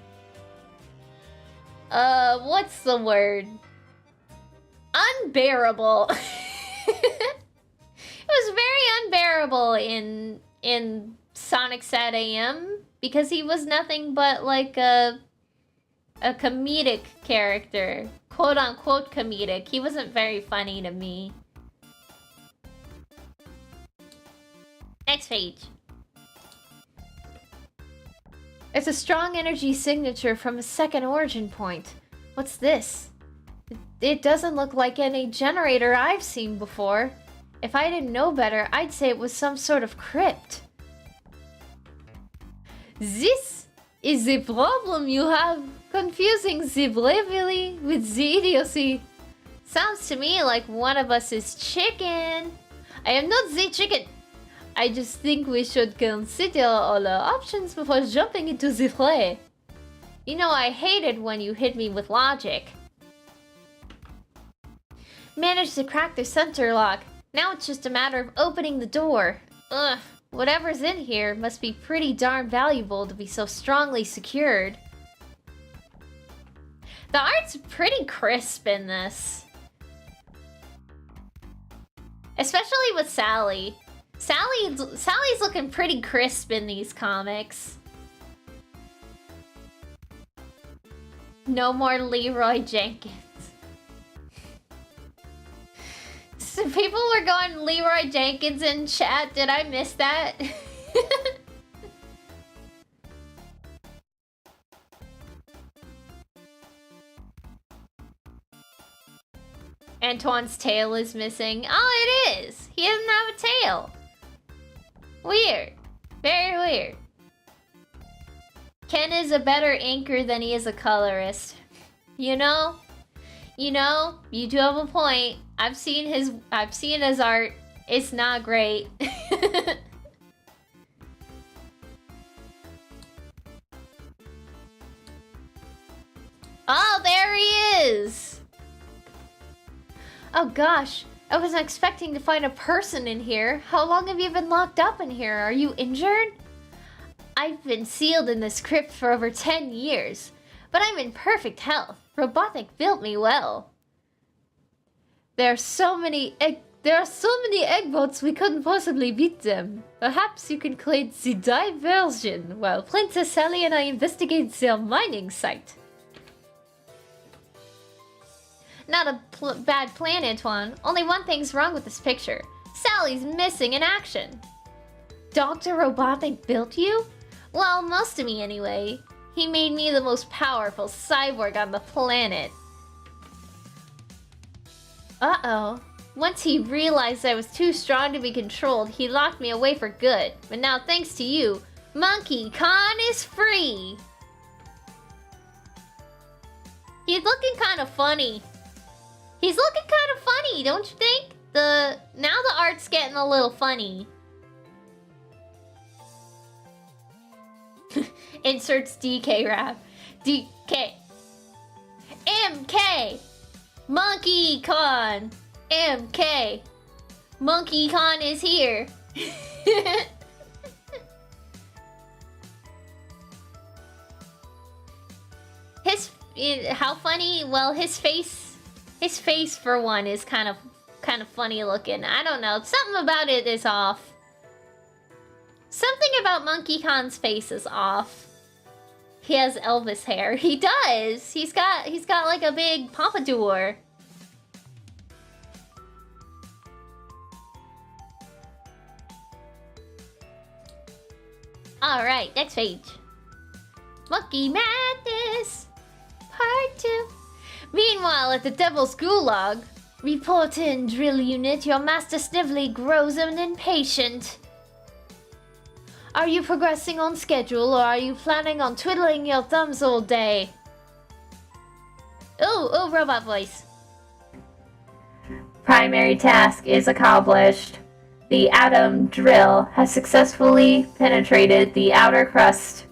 what's the word? Unbearable. It was very unbearable in Sonic Sad AM because he was nothing but like a comedic character. Quote unquote comedic. He wasn't very funny to me. Next page. It's a strong energy signature from a second origin point. What's this? It doesn't look like any generator I've seen before. If I didn't know better, I'd say it was some sort of crypt. This is the problem you have, confusing the bravery with the idiocy. Sounds to me like one of us is chicken. I am not the chicken. I just think we should consider all our options before jumping into the fray. You know I hated when you hit me with logic. Managed to crack the center lock. Now it's just a matter of opening the door. Ugh, whatever's in here must be pretty darn valuable to be so strongly secured. The art's pretty crisp in this. Especially with Sally. Sally's looking pretty crisp in these comics. No more Leroy Jenkins. So people were going Leroy Jenkins in chat. Did I miss that? Antoine's tail is missing. Oh, it is! He doesn't have a tail. Weird. Very weird. Ken is a better inker than he is a colorist. You know, you do have a point. I've seen his art. It's not great. Oh, there he is! Oh gosh, I wasn't expecting to find a person in here. How long have you been locked up in here? Are you injured? I've been sealed in this crypt for over 10 years, but I'm in perfect health. Robotic built me well. There are so many egg boats we couldn't possibly beat them. Perhaps you can claim the diversion while Princess Sally and I investigate their mining site. Not a bad plan, Antoine. Only one thing's wrong with this picture. Sally's missing in action. Dr. Robotic built you? Well, most of me anyway. He made me the most powerful cyborg on the planet. Uh-oh. Once he realized I was too strong to be controlled, he locked me away for good. But now, thanks to you, Monkey Khan is free! He's looking kind of funny. He's looking kind of funny, don't you think? Now the art's getting a little funny. Inserts DK rap. DK. MK! Monkey Con! MK! Monkey Con is here! How funny? Well, his face for one is kind of funny looking. I don't know. Something about it is off. Something about Monkey Khan's face is off. He has Elvis hair. He does. He's got like a big pompadour. All right, next page. Monkey Madness, Part 2. Meanwhile, at the Devil's Gulag, report in, drill unit. Your Master Snively grows impatient. Are you progressing on schedule, or are you planning on twiddling your thumbs all day? Oh, robot voice. Primary task is accomplished. The atom drill has successfully penetrated the outer crust.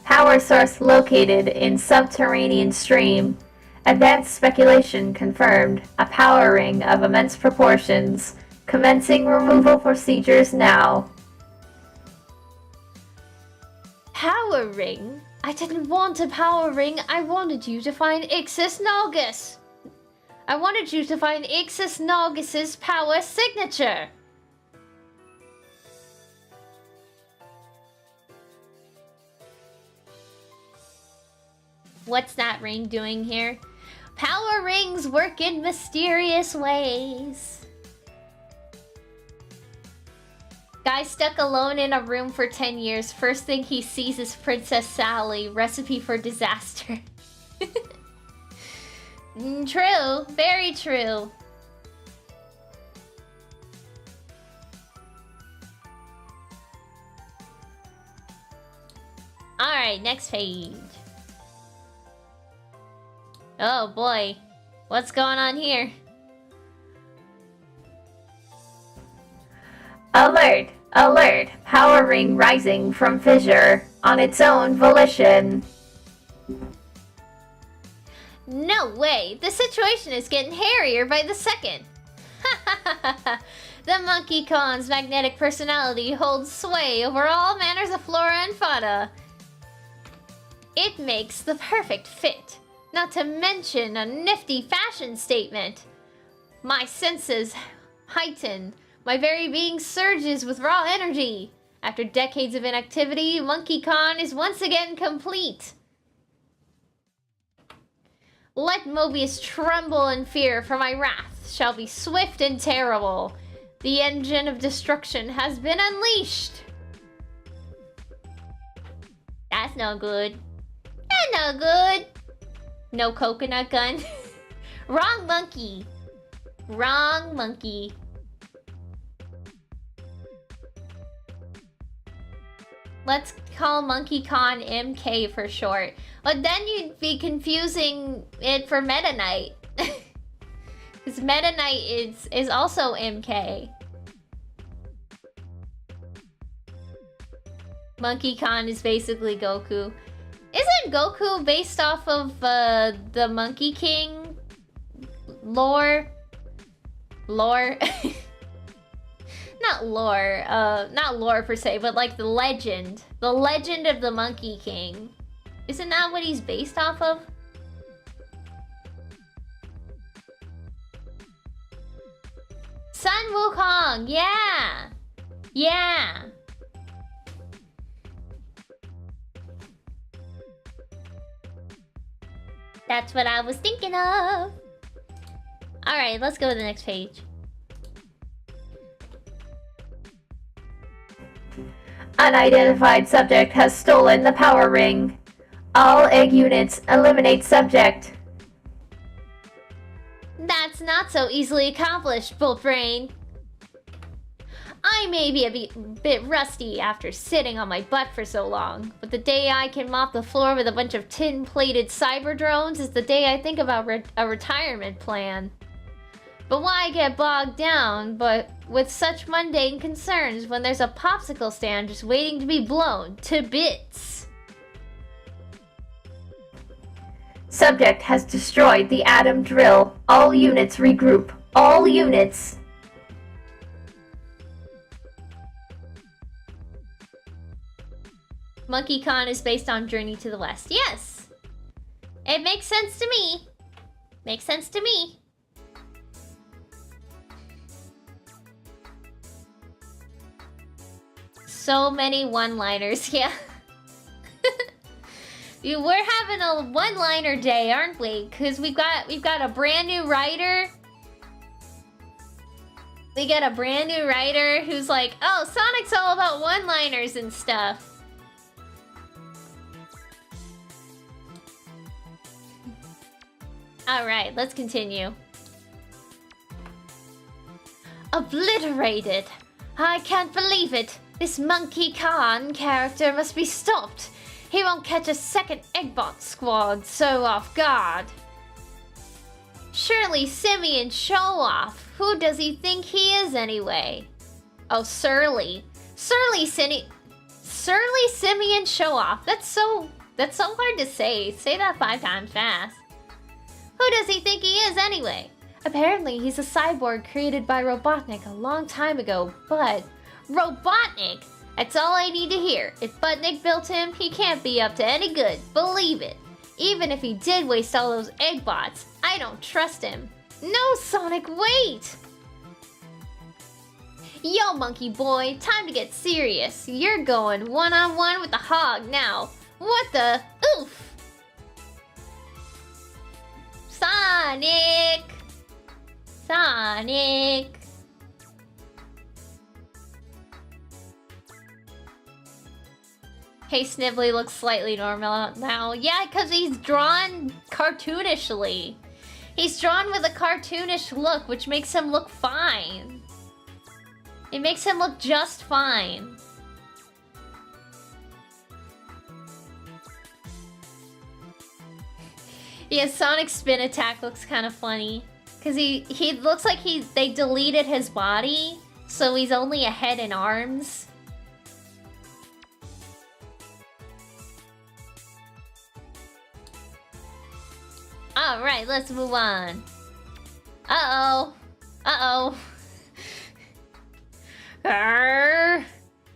Power source located in subterranean stream. Advanced speculation confirmed. A power ring of immense proportions. Commencing removal procedures now. Power ring? I didn't want a power ring. I wanted you to find Ixis Naugus. I wanted you to find Ixis Naugus's power signature. What's that ring doing here? Power rings work in mysterious ways. Guy stuck alone in a room for 10 years. First thing he sees is Princess Sally. Recipe for disaster. True. Very true. Alright, next page. Oh boy. What's going on here? Alert! Alert! Power ring rising from fissure on its own volition. No way! The situation is getting hairier by the second. The Monkey Khan's magnetic personality holds sway over all manners of flora and fauna. It makes the perfect fit, not to mention a nifty fashion statement. My senses heighten. My very being surges with raw energy. After decades of inactivity, Monkey Khan is once again complete. Let Mobius tremble in fear, for my wrath shall be swift and terrible. The engine of destruction has been unleashed. That's no good. That's no good. No coconut gun. Wrong monkey. Wrong monkey. Let's call Monkey Khan MK for short. But then you'd be confusing it for Meta Knight. Because Meta Knight is also MK. Monkey Khan is basically Goku. Isn't Goku based off of the Monkey King lore? Lore? Not lore per se, but like the legend. The legend of the Monkey King. Isn't that what he's based off of? Sun Wukong, yeah! Yeah! That's what I was thinking of. Alright, let's go to the next page. Unidentified subject has stolen the power ring. All egg units eliminate subject. That's not so easily accomplished, Bullbrain. I may be a bit rusty after sitting on my butt for so long, but the day I can mop the floor with a bunch of tin-plated cyber drones is the day I think about a retirement plan. But why get bogged down with such mundane concerns when there's a popsicle stand just waiting to be blown to bits? Subject has destroyed the atom drill. All units regroup. All units. Monkey Khan is based on Journey to the West. Yes! It makes sense to me. Makes sense to me. So many one-liners, yeah. We're having a one-liner day, aren't we? Because we've got a brand new writer. We got a brand new writer who's like, oh, Sonic's all about one-liners and stuff. Alright, let's continue. Obliterated! I can't believe it! This Monkey Khan character must be stopped! He won't catch a second Eggbot squad so off guard! Surely Simeon Show-Off! Who does he think he is anyway? Oh, Surly. Surly Simeon Show-Off. That's so hard to say. Say that 5 times fast. Who does he think he is anyway? Apparently he's a cyborg created by Robotnik a long time ago, but... Robotnik? That's all I need to hear. If Butnik built him, he can't be up to any good. Believe it. Even if he did waste all those Eggbots, I don't trust him. No, Sonic, wait! Yo, monkey boy, time to get serious. You're going one-on-one with the hog now. What the... Oof! Sonic! Sonic! Hey, Snivelly looks slightly normal now. Yeah, because he's drawn cartoonishly. He's drawn with a cartoonish look, which makes him look fine. It makes him look just fine. Yeah, Sonic's spin attack looks kind of funny. Because he looks like they deleted his body So he's only a head and arms. Alright, let's move on. Uh-oh. Uh-oh.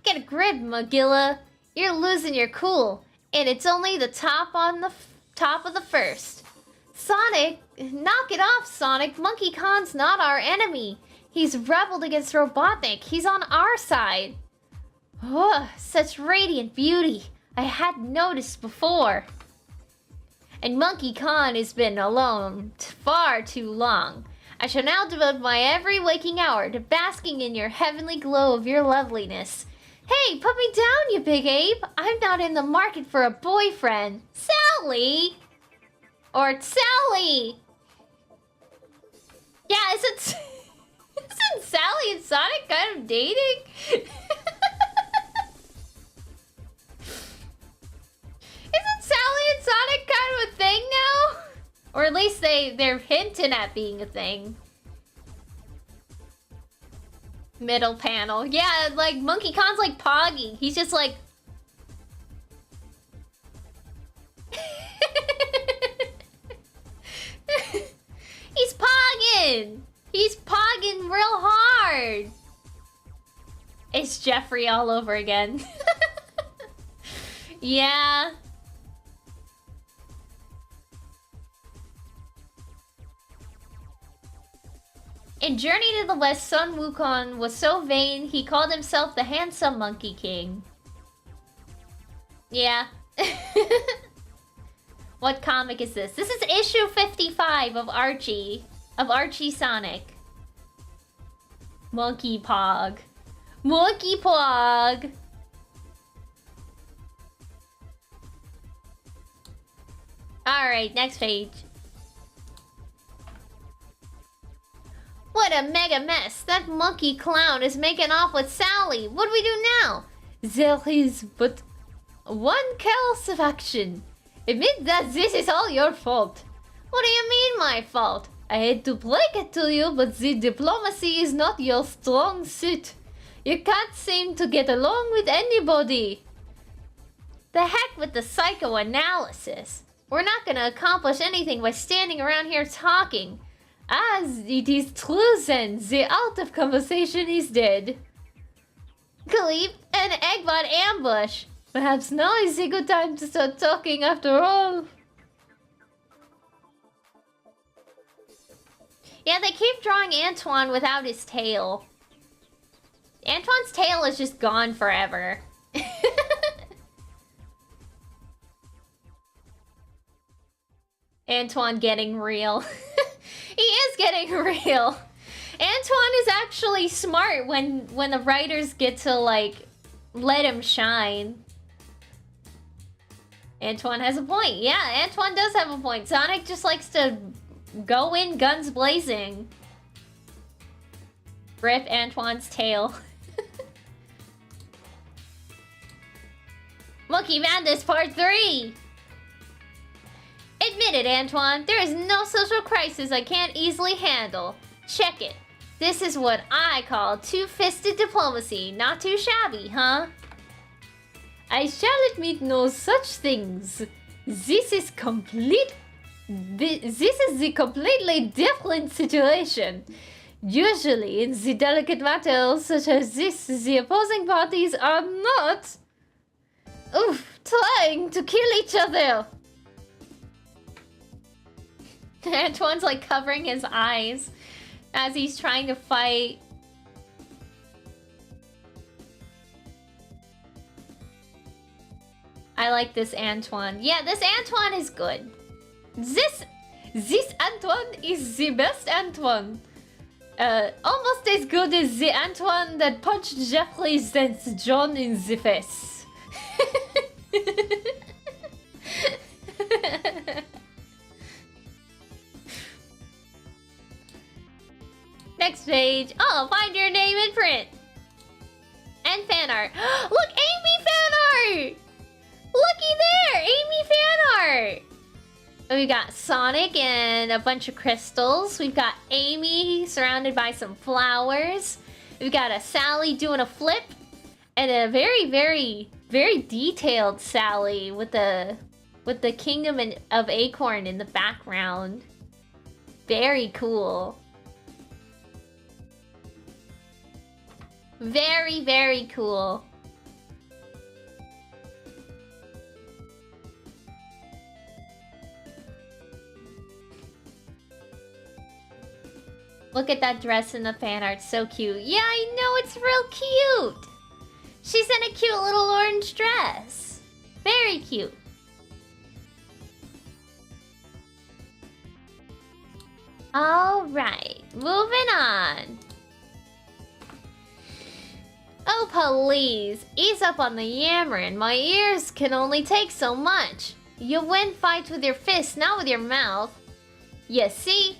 Get a grip, Magilla. You're losing your cool. And it's only the top of the first. Sonic, knock it off, Sonic. Monkey Khan's not our enemy. He's rebelled against Robotnik. He's on our side. Oh, such radiant beauty. I hadn't noticed before. And Monkey Khan has been alone far too long. I shall now devote my every waking hour to basking in your heavenly glow of your loveliness. Hey, put me down, you big ape. I'm not in the market for a boyfriend. Sally! Or Sally! Yeah, isn't Sally and Sonic kind of dating? Isn't Sally and Sonic kind of a thing now? Or at least they're hinting at being a thing. Middle panel. Yeah, like Monkey Khan's like Poggy. He's just like... He's pogging! He's pogging real hard! It's Jeffrey all over again. Yeah. In Journey to the West, Sun Wukong was so vain, he called himself the Handsome Monkey King. Yeah. What comic is this? This is issue 55 of Archie Sonic. Monkey Pog. Monkey Pog! Alright, next page. What a mega mess! That monkey clown is making off with Sally! What do we do now? There is but one course of action. Admit that this is all your fault. What do you mean, my fault? I hate to break it to you, but the diplomacy is not your strong suit. You can't seem to get along with anybody. The heck with the psychoanalysis. We're not gonna accomplish anything by standing around here talking. As it is true then, the art of conversation is dead. Gleep, an Eggbot ambush. Perhaps now is a good time to start talking after all. Yeah, they keep drawing Antoine without his tail. Antoine's tail is just gone forever. Antoine getting real. He is getting real. Antoine is actually smart when the writers get to, like, let him shine. Antoine has a point. Yeah, Antoine does have a point. Sonic just likes to go in guns blazing. Rip Antoine's tail. Monkey Madness Part 3! Admit it, Antoine. There is no social crisis I can't easily handle. Check it. This is what I call two-fisted diplomacy. Not too shabby, huh? I shall admit no such things. This is the completely different situation. Usually, in the delicate matters such as this, the opposing parties are not... trying to kill each other. Antoine's like covering his eyes as he's trying to fight. I like this Antoine. Yeah, this Antoine is good. This Antoine is the best Antoine. Almost as good as the Antoine that punched Jeffrey St. John in the face. Next page. Oh, find your name in print. And fan art. Look, Amy fan art! Looky there, Amy fan art! We got Sonic and a bunch of crystals. We've got Amy surrounded by some flowers. We've got a Sally doing a flip, and a very, very, very detailed Sally with the Kingdom of Acorn in the background. Very cool. Very, very cool. Look at that dress in the fan art, so cute. Yeah, I know, it's real cute. She's in a cute little orange dress. Very cute. Alright, moving on. Oh, please, ease up on the yammering. My ears can only take so much. You win fights with your fists, not with your mouth. You see?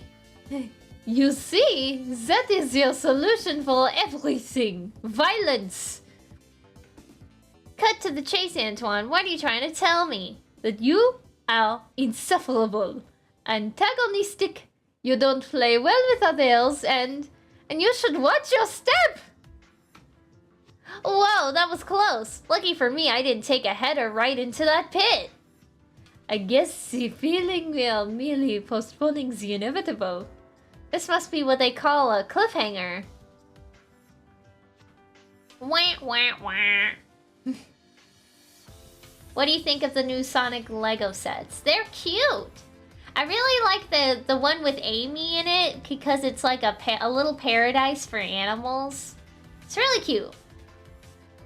You see? That is your solution for everything. Violence. Cut to the chase, Antoine. What are you trying to tell me? That you are insufferable, antagonistic. You don't play well with others, and you should watch your step. Whoa, that was close. Lucky for me, I didn't take a header right into that pit. I guess the feeling we are merely postponing the inevitable. This must be what they call a cliffhanger. Wah, wah, wah. What do you think of the new Sonic Lego sets? They're cute. I really like the one with Amy in it because it's like a little paradise for animals. It's really cute.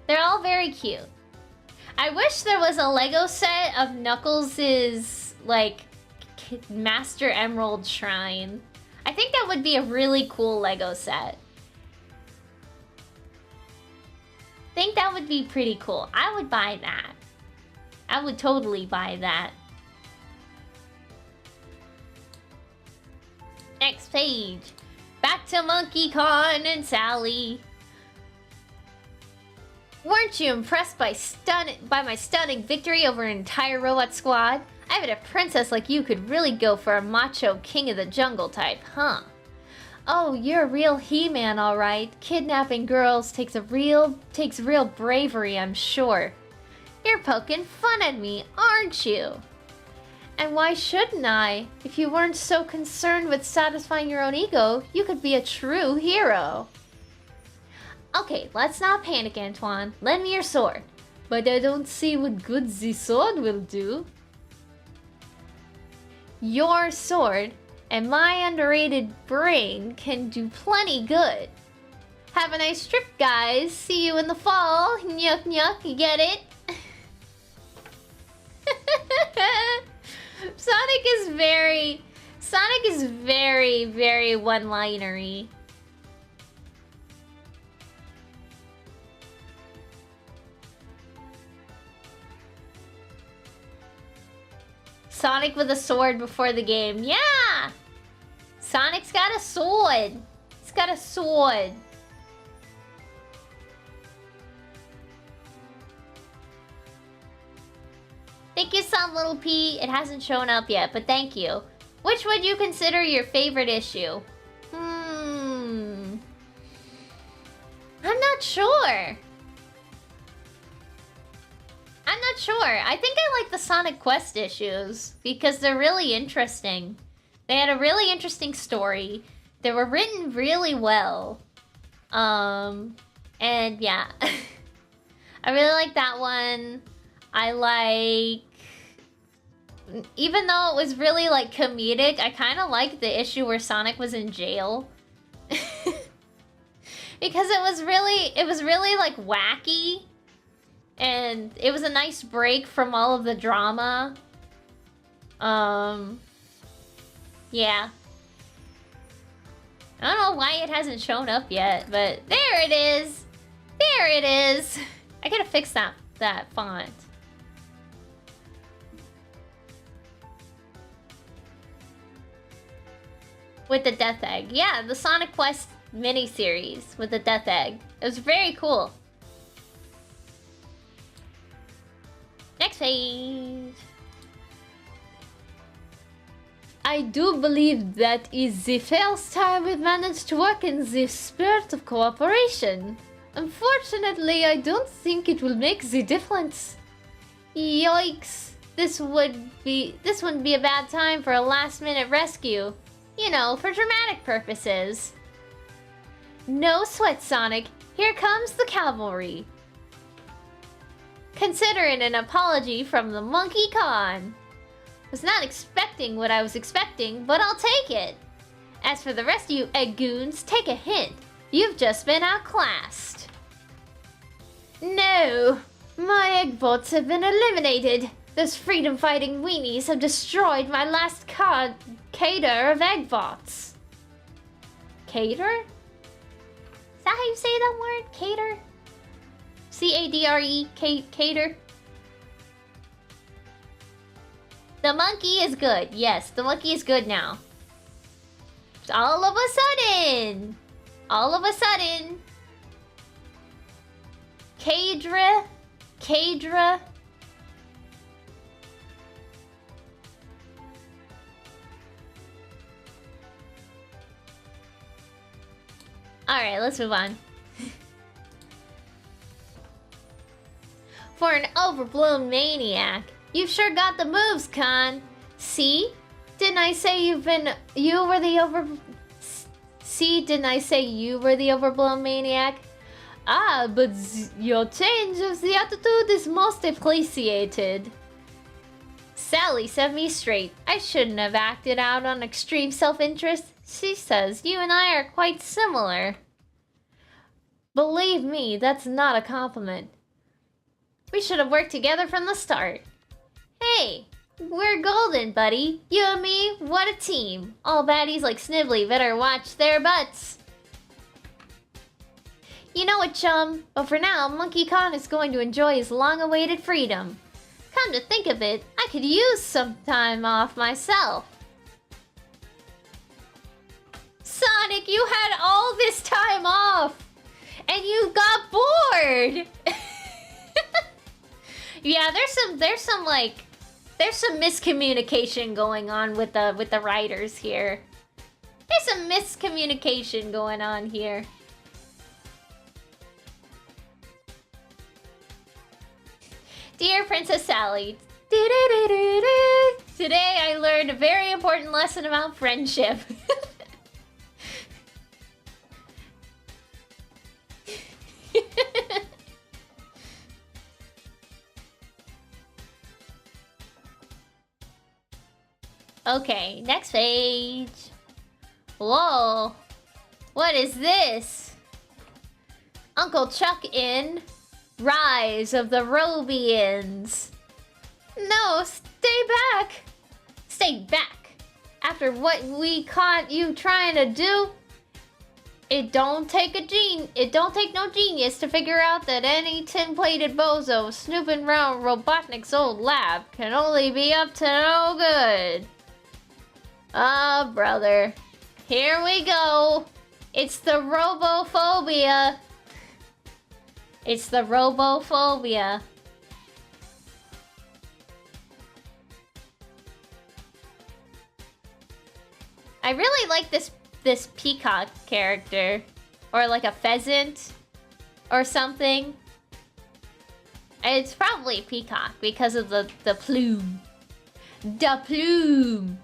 They're all very cute. I wish there was a Lego set of Knuckles' like Master Emerald Shrine. I think that would be a really cool Lego set. I think that would be pretty cool. I would buy that. I would totally buy that. Next page. Back to Monkey Kong and Sally. Weren't you impressed by my stunning victory over an entire robot squad? I bet a princess like you could really go for a macho king of the jungle type, huh? Oh, you're a real He-Man, all right. Kidnapping girls takes real bravery, I'm sure. You're poking fun at me, aren't you? And why shouldn't I? If you weren't so concerned with satisfying your own ego, you could be a true hero. Okay, let's not panic, Antoine. Lend me your sword. But I don't see what good the sword will do. Your sword and my underrated brain can do plenty good. Have a nice trip, guys. See you in the fall. Nyuk nyuk, you get it? Sonic is very, very one-linery. Sonic with a sword before the game. Yeah! Sonic's got a sword. He's got a sword. Thank you, some little P. It hasn't shown up yet, but thank you. Which would you consider your favorite issue? I'm not sure. I'm not sure. I think I like the Sonic Quest issues because they're really interesting. They had a really interesting story. They were written really well. And yeah. I really like that one. I like... Even though it was really like comedic, I kind of liked the issue where Sonic was in jail. Because it was really like wacky. And it was a nice break from all of the drama. Yeah. I don't know why it hasn't shown up yet, but there it is. There it is. I gotta fix that font. With the Death Egg. Yeah, the Sonic Quest miniseries with the Death Egg. It was very cool. Next page. I do believe that is the first time we've managed to work in the spirit of cooperation. Unfortunately, I don't think it will make the difference. Yikes. This wouldn't be a bad time for a last-minute rescue. You know, for dramatic purposes. No sweat, Sonic. Here comes the cavalry. Consider it an apology from the Monkey Con. Was not expecting what I was expecting, but I'll take it. As for the rest of you egg goons, take a hint. You've just been outclassed. No, my egg bots have been eliminated. Those freedom-fighting weenies have destroyed my last cadre of egg bots. Cadre? Is that how you say that word? Cadre? C-A-D-R-E, cater. The monkey is good. Yes, the monkey is good now. All of a sudden, cadre. Alright, let's move on. For an overblown maniac, you've sure got the moves, Con. See? Didn't I say you were the overblown maniac? Ah, but your change of the attitude is most appreciated. Sally set me straight. I shouldn't have acted out on extreme self-interest. She says you and I are quite similar. Believe me, that's not a compliment. We should have worked together from the start. Hey, we're golden, buddy. You and me, what a team. All baddies like Snivelly better watch their butts. You know what, chum? But for now, Monkey Kong is going to enjoy his long-awaited freedom. Come to think of it, I could use some time off myself. Sonic, you had all this time off! And you got bored! Yeah, there's some miscommunication going on with the writers here. There's some miscommunication going on here. Dear Princess Sally, today I learned a very important lesson about friendship. Okay, next page. Whoa. What is this? Uncle Chuck in Rise of the Robians. No, stay back. Stay back. After what we caught you trying to do, it don't take no genius to figure out that any tin-plated bozo snooping around Robotnik's old lab can only be up to no good. Ah, brother. Here we go. It's the Robophobia. It's the Robophobia. I really like this peacock character. Or like a pheasant. Or something. It's probably a peacock because of the plume. The plume.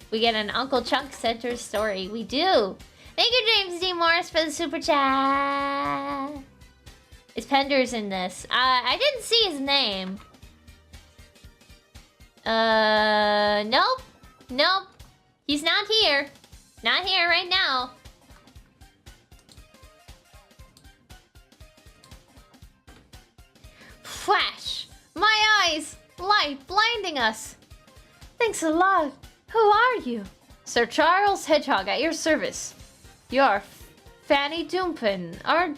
We get an Uncle Chunk Center story. We do. Thank you, James D. Morris, for the super chat. Is Pender's in this? I didn't see his name. Nope. Nope. He's not here. Not here right now. Flash! My eyes! Light blinding us! Thanks a lot. Who are you? Sir Charles Hedgehog at your service. You're Fanny Dupin, are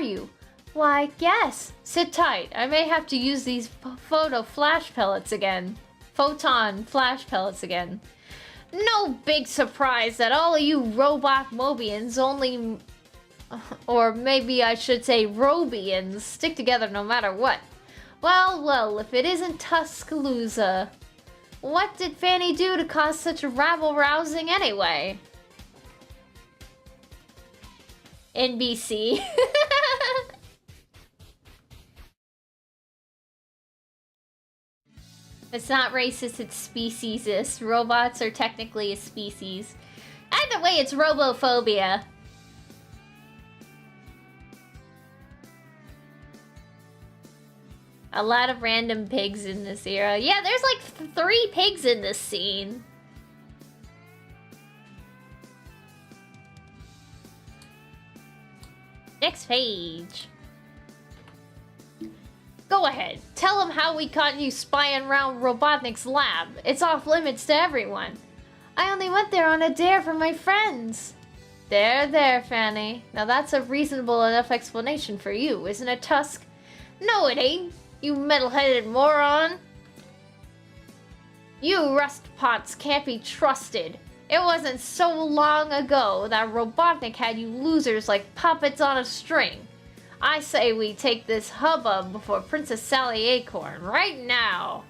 you? Why, yes. Sit tight. I may have to use these photon flash pellets again. No big surprise that all of you robot Mobians only... Or maybe I should say Robians stick together no matter what. Well, well, if it isn't Tuscaloosa, what did Fanny do to cause such rabble-rousing anyway? NBC. It's not racist, it's speciesist. Robots are technically a species. Either way, it's robophobia. A lot of random pigs in this era. Yeah, there's like 3 pigs in this scene. Next page. Go ahead. Tell him how we caught you spying around Robotnik's lab. It's off limits to everyone. I only went there on a dare from my friends. There, Fanny. Now that's a reasonable enough explanation for you, isn't it, Tusk? No, it ain't, you metal-headed moron. You rustpots can't be trusted. It wasn't so long ago that Robotnik had you losers like puppets on a string. I say we take this hubbub before Princess Sally Acorn, right now.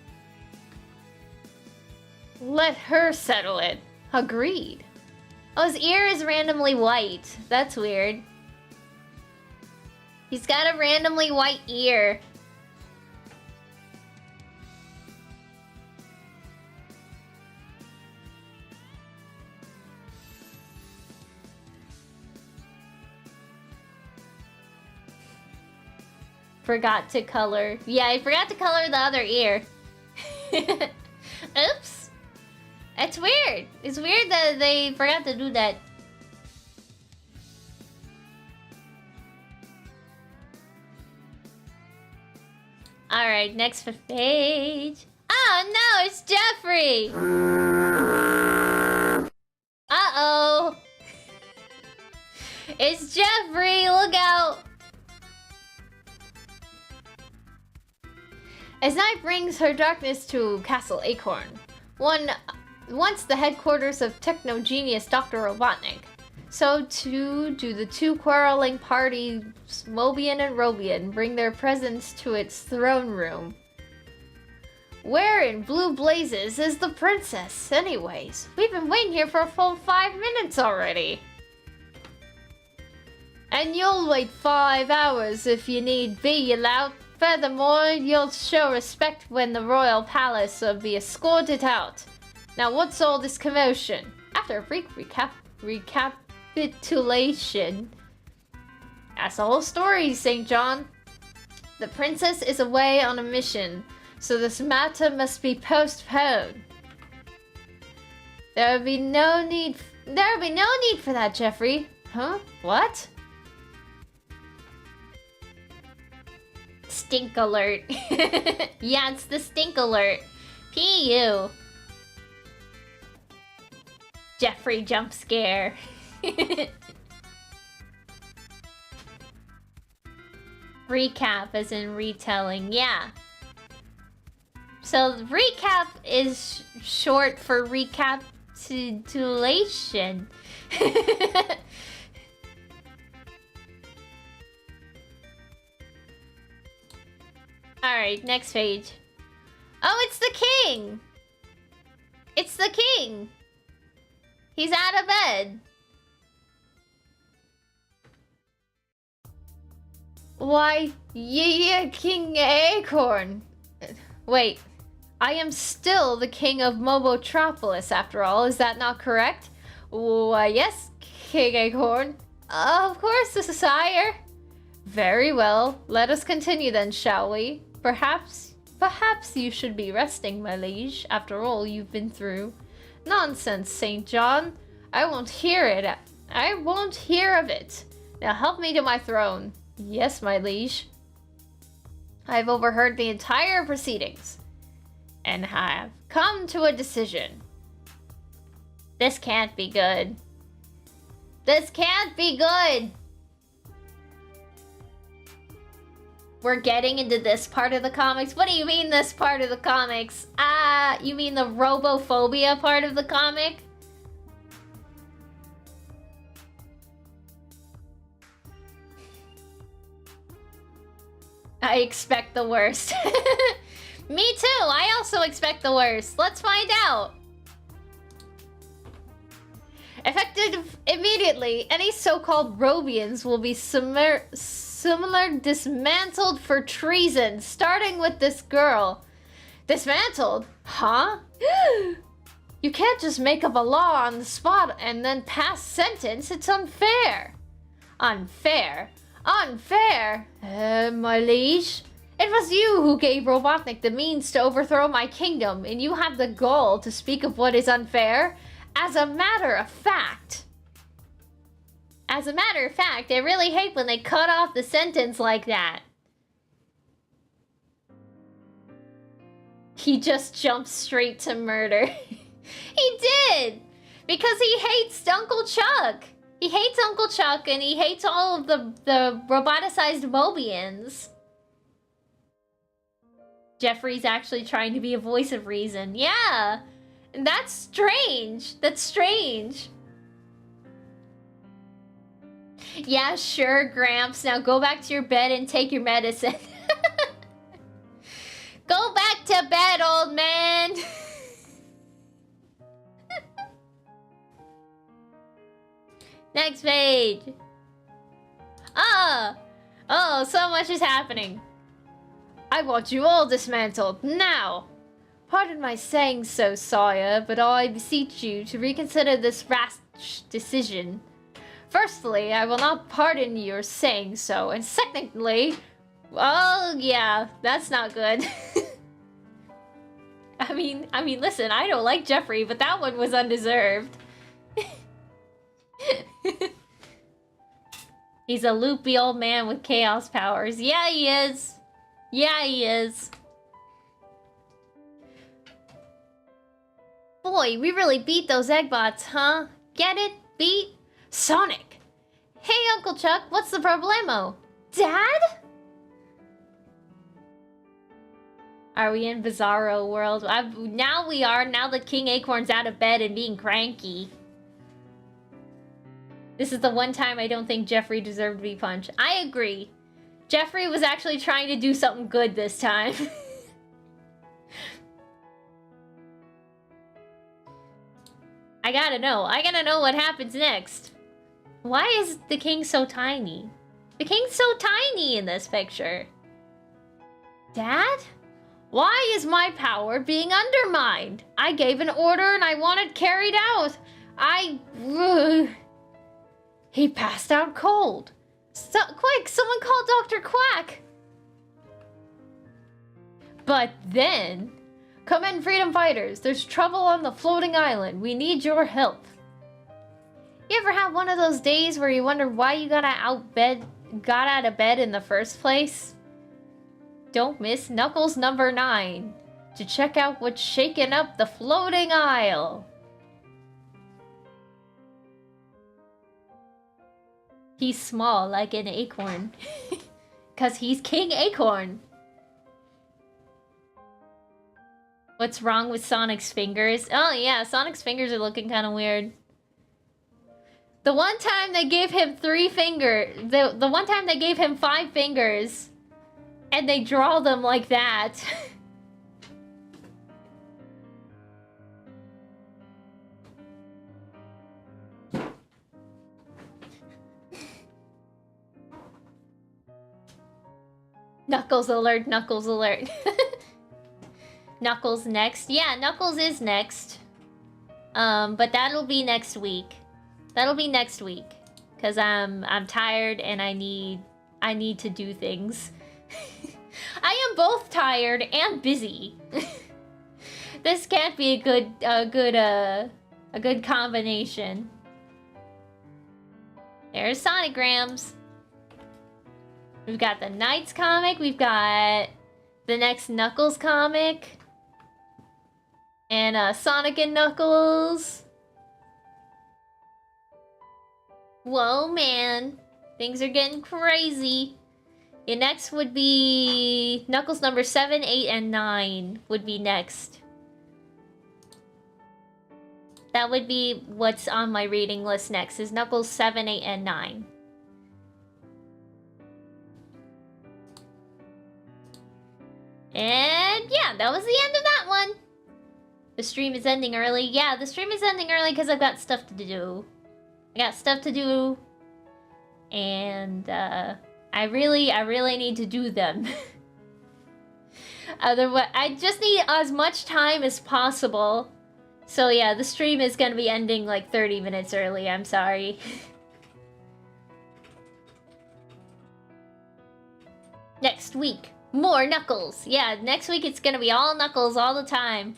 Let her settle it. Agreed. Oh, his ear is randomly white. That's weird. He's got a randomly white ear. Forgot to color. Yeah, I forgot to color the other ear. Oops. That's weird. It's weird that they forgot to do that. Alright, next page. Oh no, it's Jeffrey! Uh-oh. It's Jeffrey, look out! As night brings her darkness to Castle Acorn, once the headquarters of techno-genius Dr. Robotnik, so too do the 2 quarreling parties, Mobian and Robian, bring their presence to its throne room. Where in blue blazes is the princess, anyways? We've been waiting here for a full 5 minutes already. And you'll wait 5 hours if you need be, you lout. Furthermore, you'll show respect when the royal palace will be escorted out. Now what's all this commotion? After a brief recapitulation... That's the whole story, St. John. The princess is away on a mission, so this matter must be postponed. There will be no need for that, Jeffrey. Huh? What? Stink alert. Yeah, it's the stink alert. PU. Jeffrey jump scare. Recap as in retelling, yeah. So recap is short for recapitulation. Alright, next page. Oh, it's the king! It's the king! He's out of bed. Why, yeah, King Acorn. Wait, I am still the king of Mobotropolis after all, is that not correct? Why, yes, King Acorn. Of course, sire. Very well, let us continue then, shall we? Perhaps you should be resting, my liege, after all you've been through. Nonsense, St. John. I won't hear it. I won't hear of it. Now help me to my throne. Yes, my liege. I've overheard the entire proceedings and have come to a decision. This can't be good. This can't be good. We're getting into this part of the comics? What do you mean this part of the comics? You mean the Robophobia part of the comic? I expect the worst. Me too, I also expect the worst. Let's find out. Effective immediately, any so-called Robians will be similar dismantled for treason, starting with this girl. Dismantled? Huh? You can't just make up a law on the spot and then pass sentence. It's unfair. Unfair? Unfair? My liege? It was you who gave Robotnik the means to overthrow my kingdom, and you have the gall to speak of what is unfair? As a matter of fact, I really hate when they cut off the sentence like that. He just jumped straight to murder. He did! Because he hates Uncle Chuck. He hates Uncle Chuck and he hates all of the roboticized Mobians. Jeffrey's actually trying to be a voice of reason. Yeah! That's strange. That's strange. Yeah, sure, Gramps. Now go back to your bed and take your medicine. Go back to bed, old man. Next page. Oh, so much is happening. I want you all dismantled, now! Pardon my saying so, sire, but I beseech you to reconsider this rash decision. Firstly, I will not pardon your saying so, and secondly... Well, yeah, that's not good. I mean, listen, I don't like Jeffrey, but that one was undeserved. He's a loopy old man with chaos powers. Yeah, he is. Yeah, he is. Boy, we really beat those Eggbots, huh? Get it? Beat? Sonic! Hey, Uncle Chuck, what's the problemo? Dad? Are we in Bizarro world? Now we are, now that King Acorn's out of bed and being cranky. This is the one time I don't think Jeffrey deserved to be punched. I agree. Jeffrey was actually trying to do something good this time. I gotta know what happens next. Why is the king so tiny? The king's so tiny in this picture. Dad? Why is my power being undermined? I gave an order and I want it carried out. He passed out cold. Quick, someone call Dr. Quack. But then... Come in, freedom fighters. There's trouble on the floating island. We need your help. You ever have one of those days where you wonder why you got out of bed in the first place? Don't miss Knuckles number 9 to check out what's shaking up the floating isle. He's small like an acorn. 'Cause he's King Acorn. What's wrong with Sonic's fingers? Oh yeah, Sonic's fingers are looking kind of weird. The one time they gave him 3 fingers, the one time they gave him 5 fingers, and they draw them like that. Knuckles alert, Knuckles alert. Knuckles next. Yeah, Knuckles is next. But that'll be next week. That'll be next week. 'Cause I'm tired and I need to do things. I am both tired and busy. This can't be a good combination. There's Sonograms. We've got the Knights comic, we've got the next Knuckles comic, and Sonic and Knuckles. Whoa, man. Things are getting crazy. Your next would be Knuckles number 7, 8, and 9 would be next. That would be what's on my reading list next, is Knuckles 7, 8, and 9. And yeah, that was the end of that one. The stream is ending early. Yeah, the stream is ending early because I've got stuff to do. I got stuff to do. And I really need to do them. Otherwise, I just need as much time as possible. So yeah, the stream is gonna be ending like 30 minutes early. I'm sorry. Next week, more Knuckles. Yeah, next week it's gonna be all Knuckles all the time.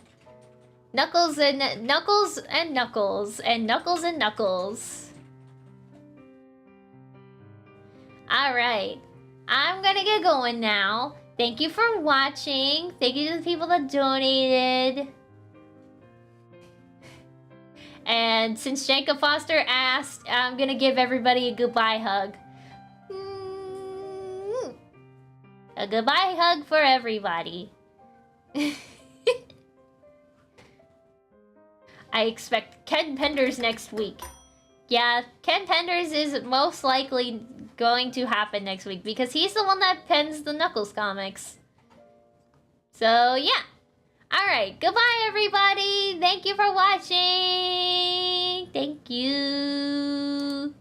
Knuckles and Knuckles and Knuckles and Knuckles and Knuckles. Alright, I'm gonna get going now. Thank you for watching. Thank you to the people that donated. And since Jacob Foster asked, I'm gonna give everybody a goodbye hug. A goodbye hug for everybody. I expect Ken Penders next week. Yeah, Ken Penders is most likely going to happen next week because he's the one that pens the Knuckles comics. So, yeah. Alright, goodbye everybody! Thank you for watching! Thank you!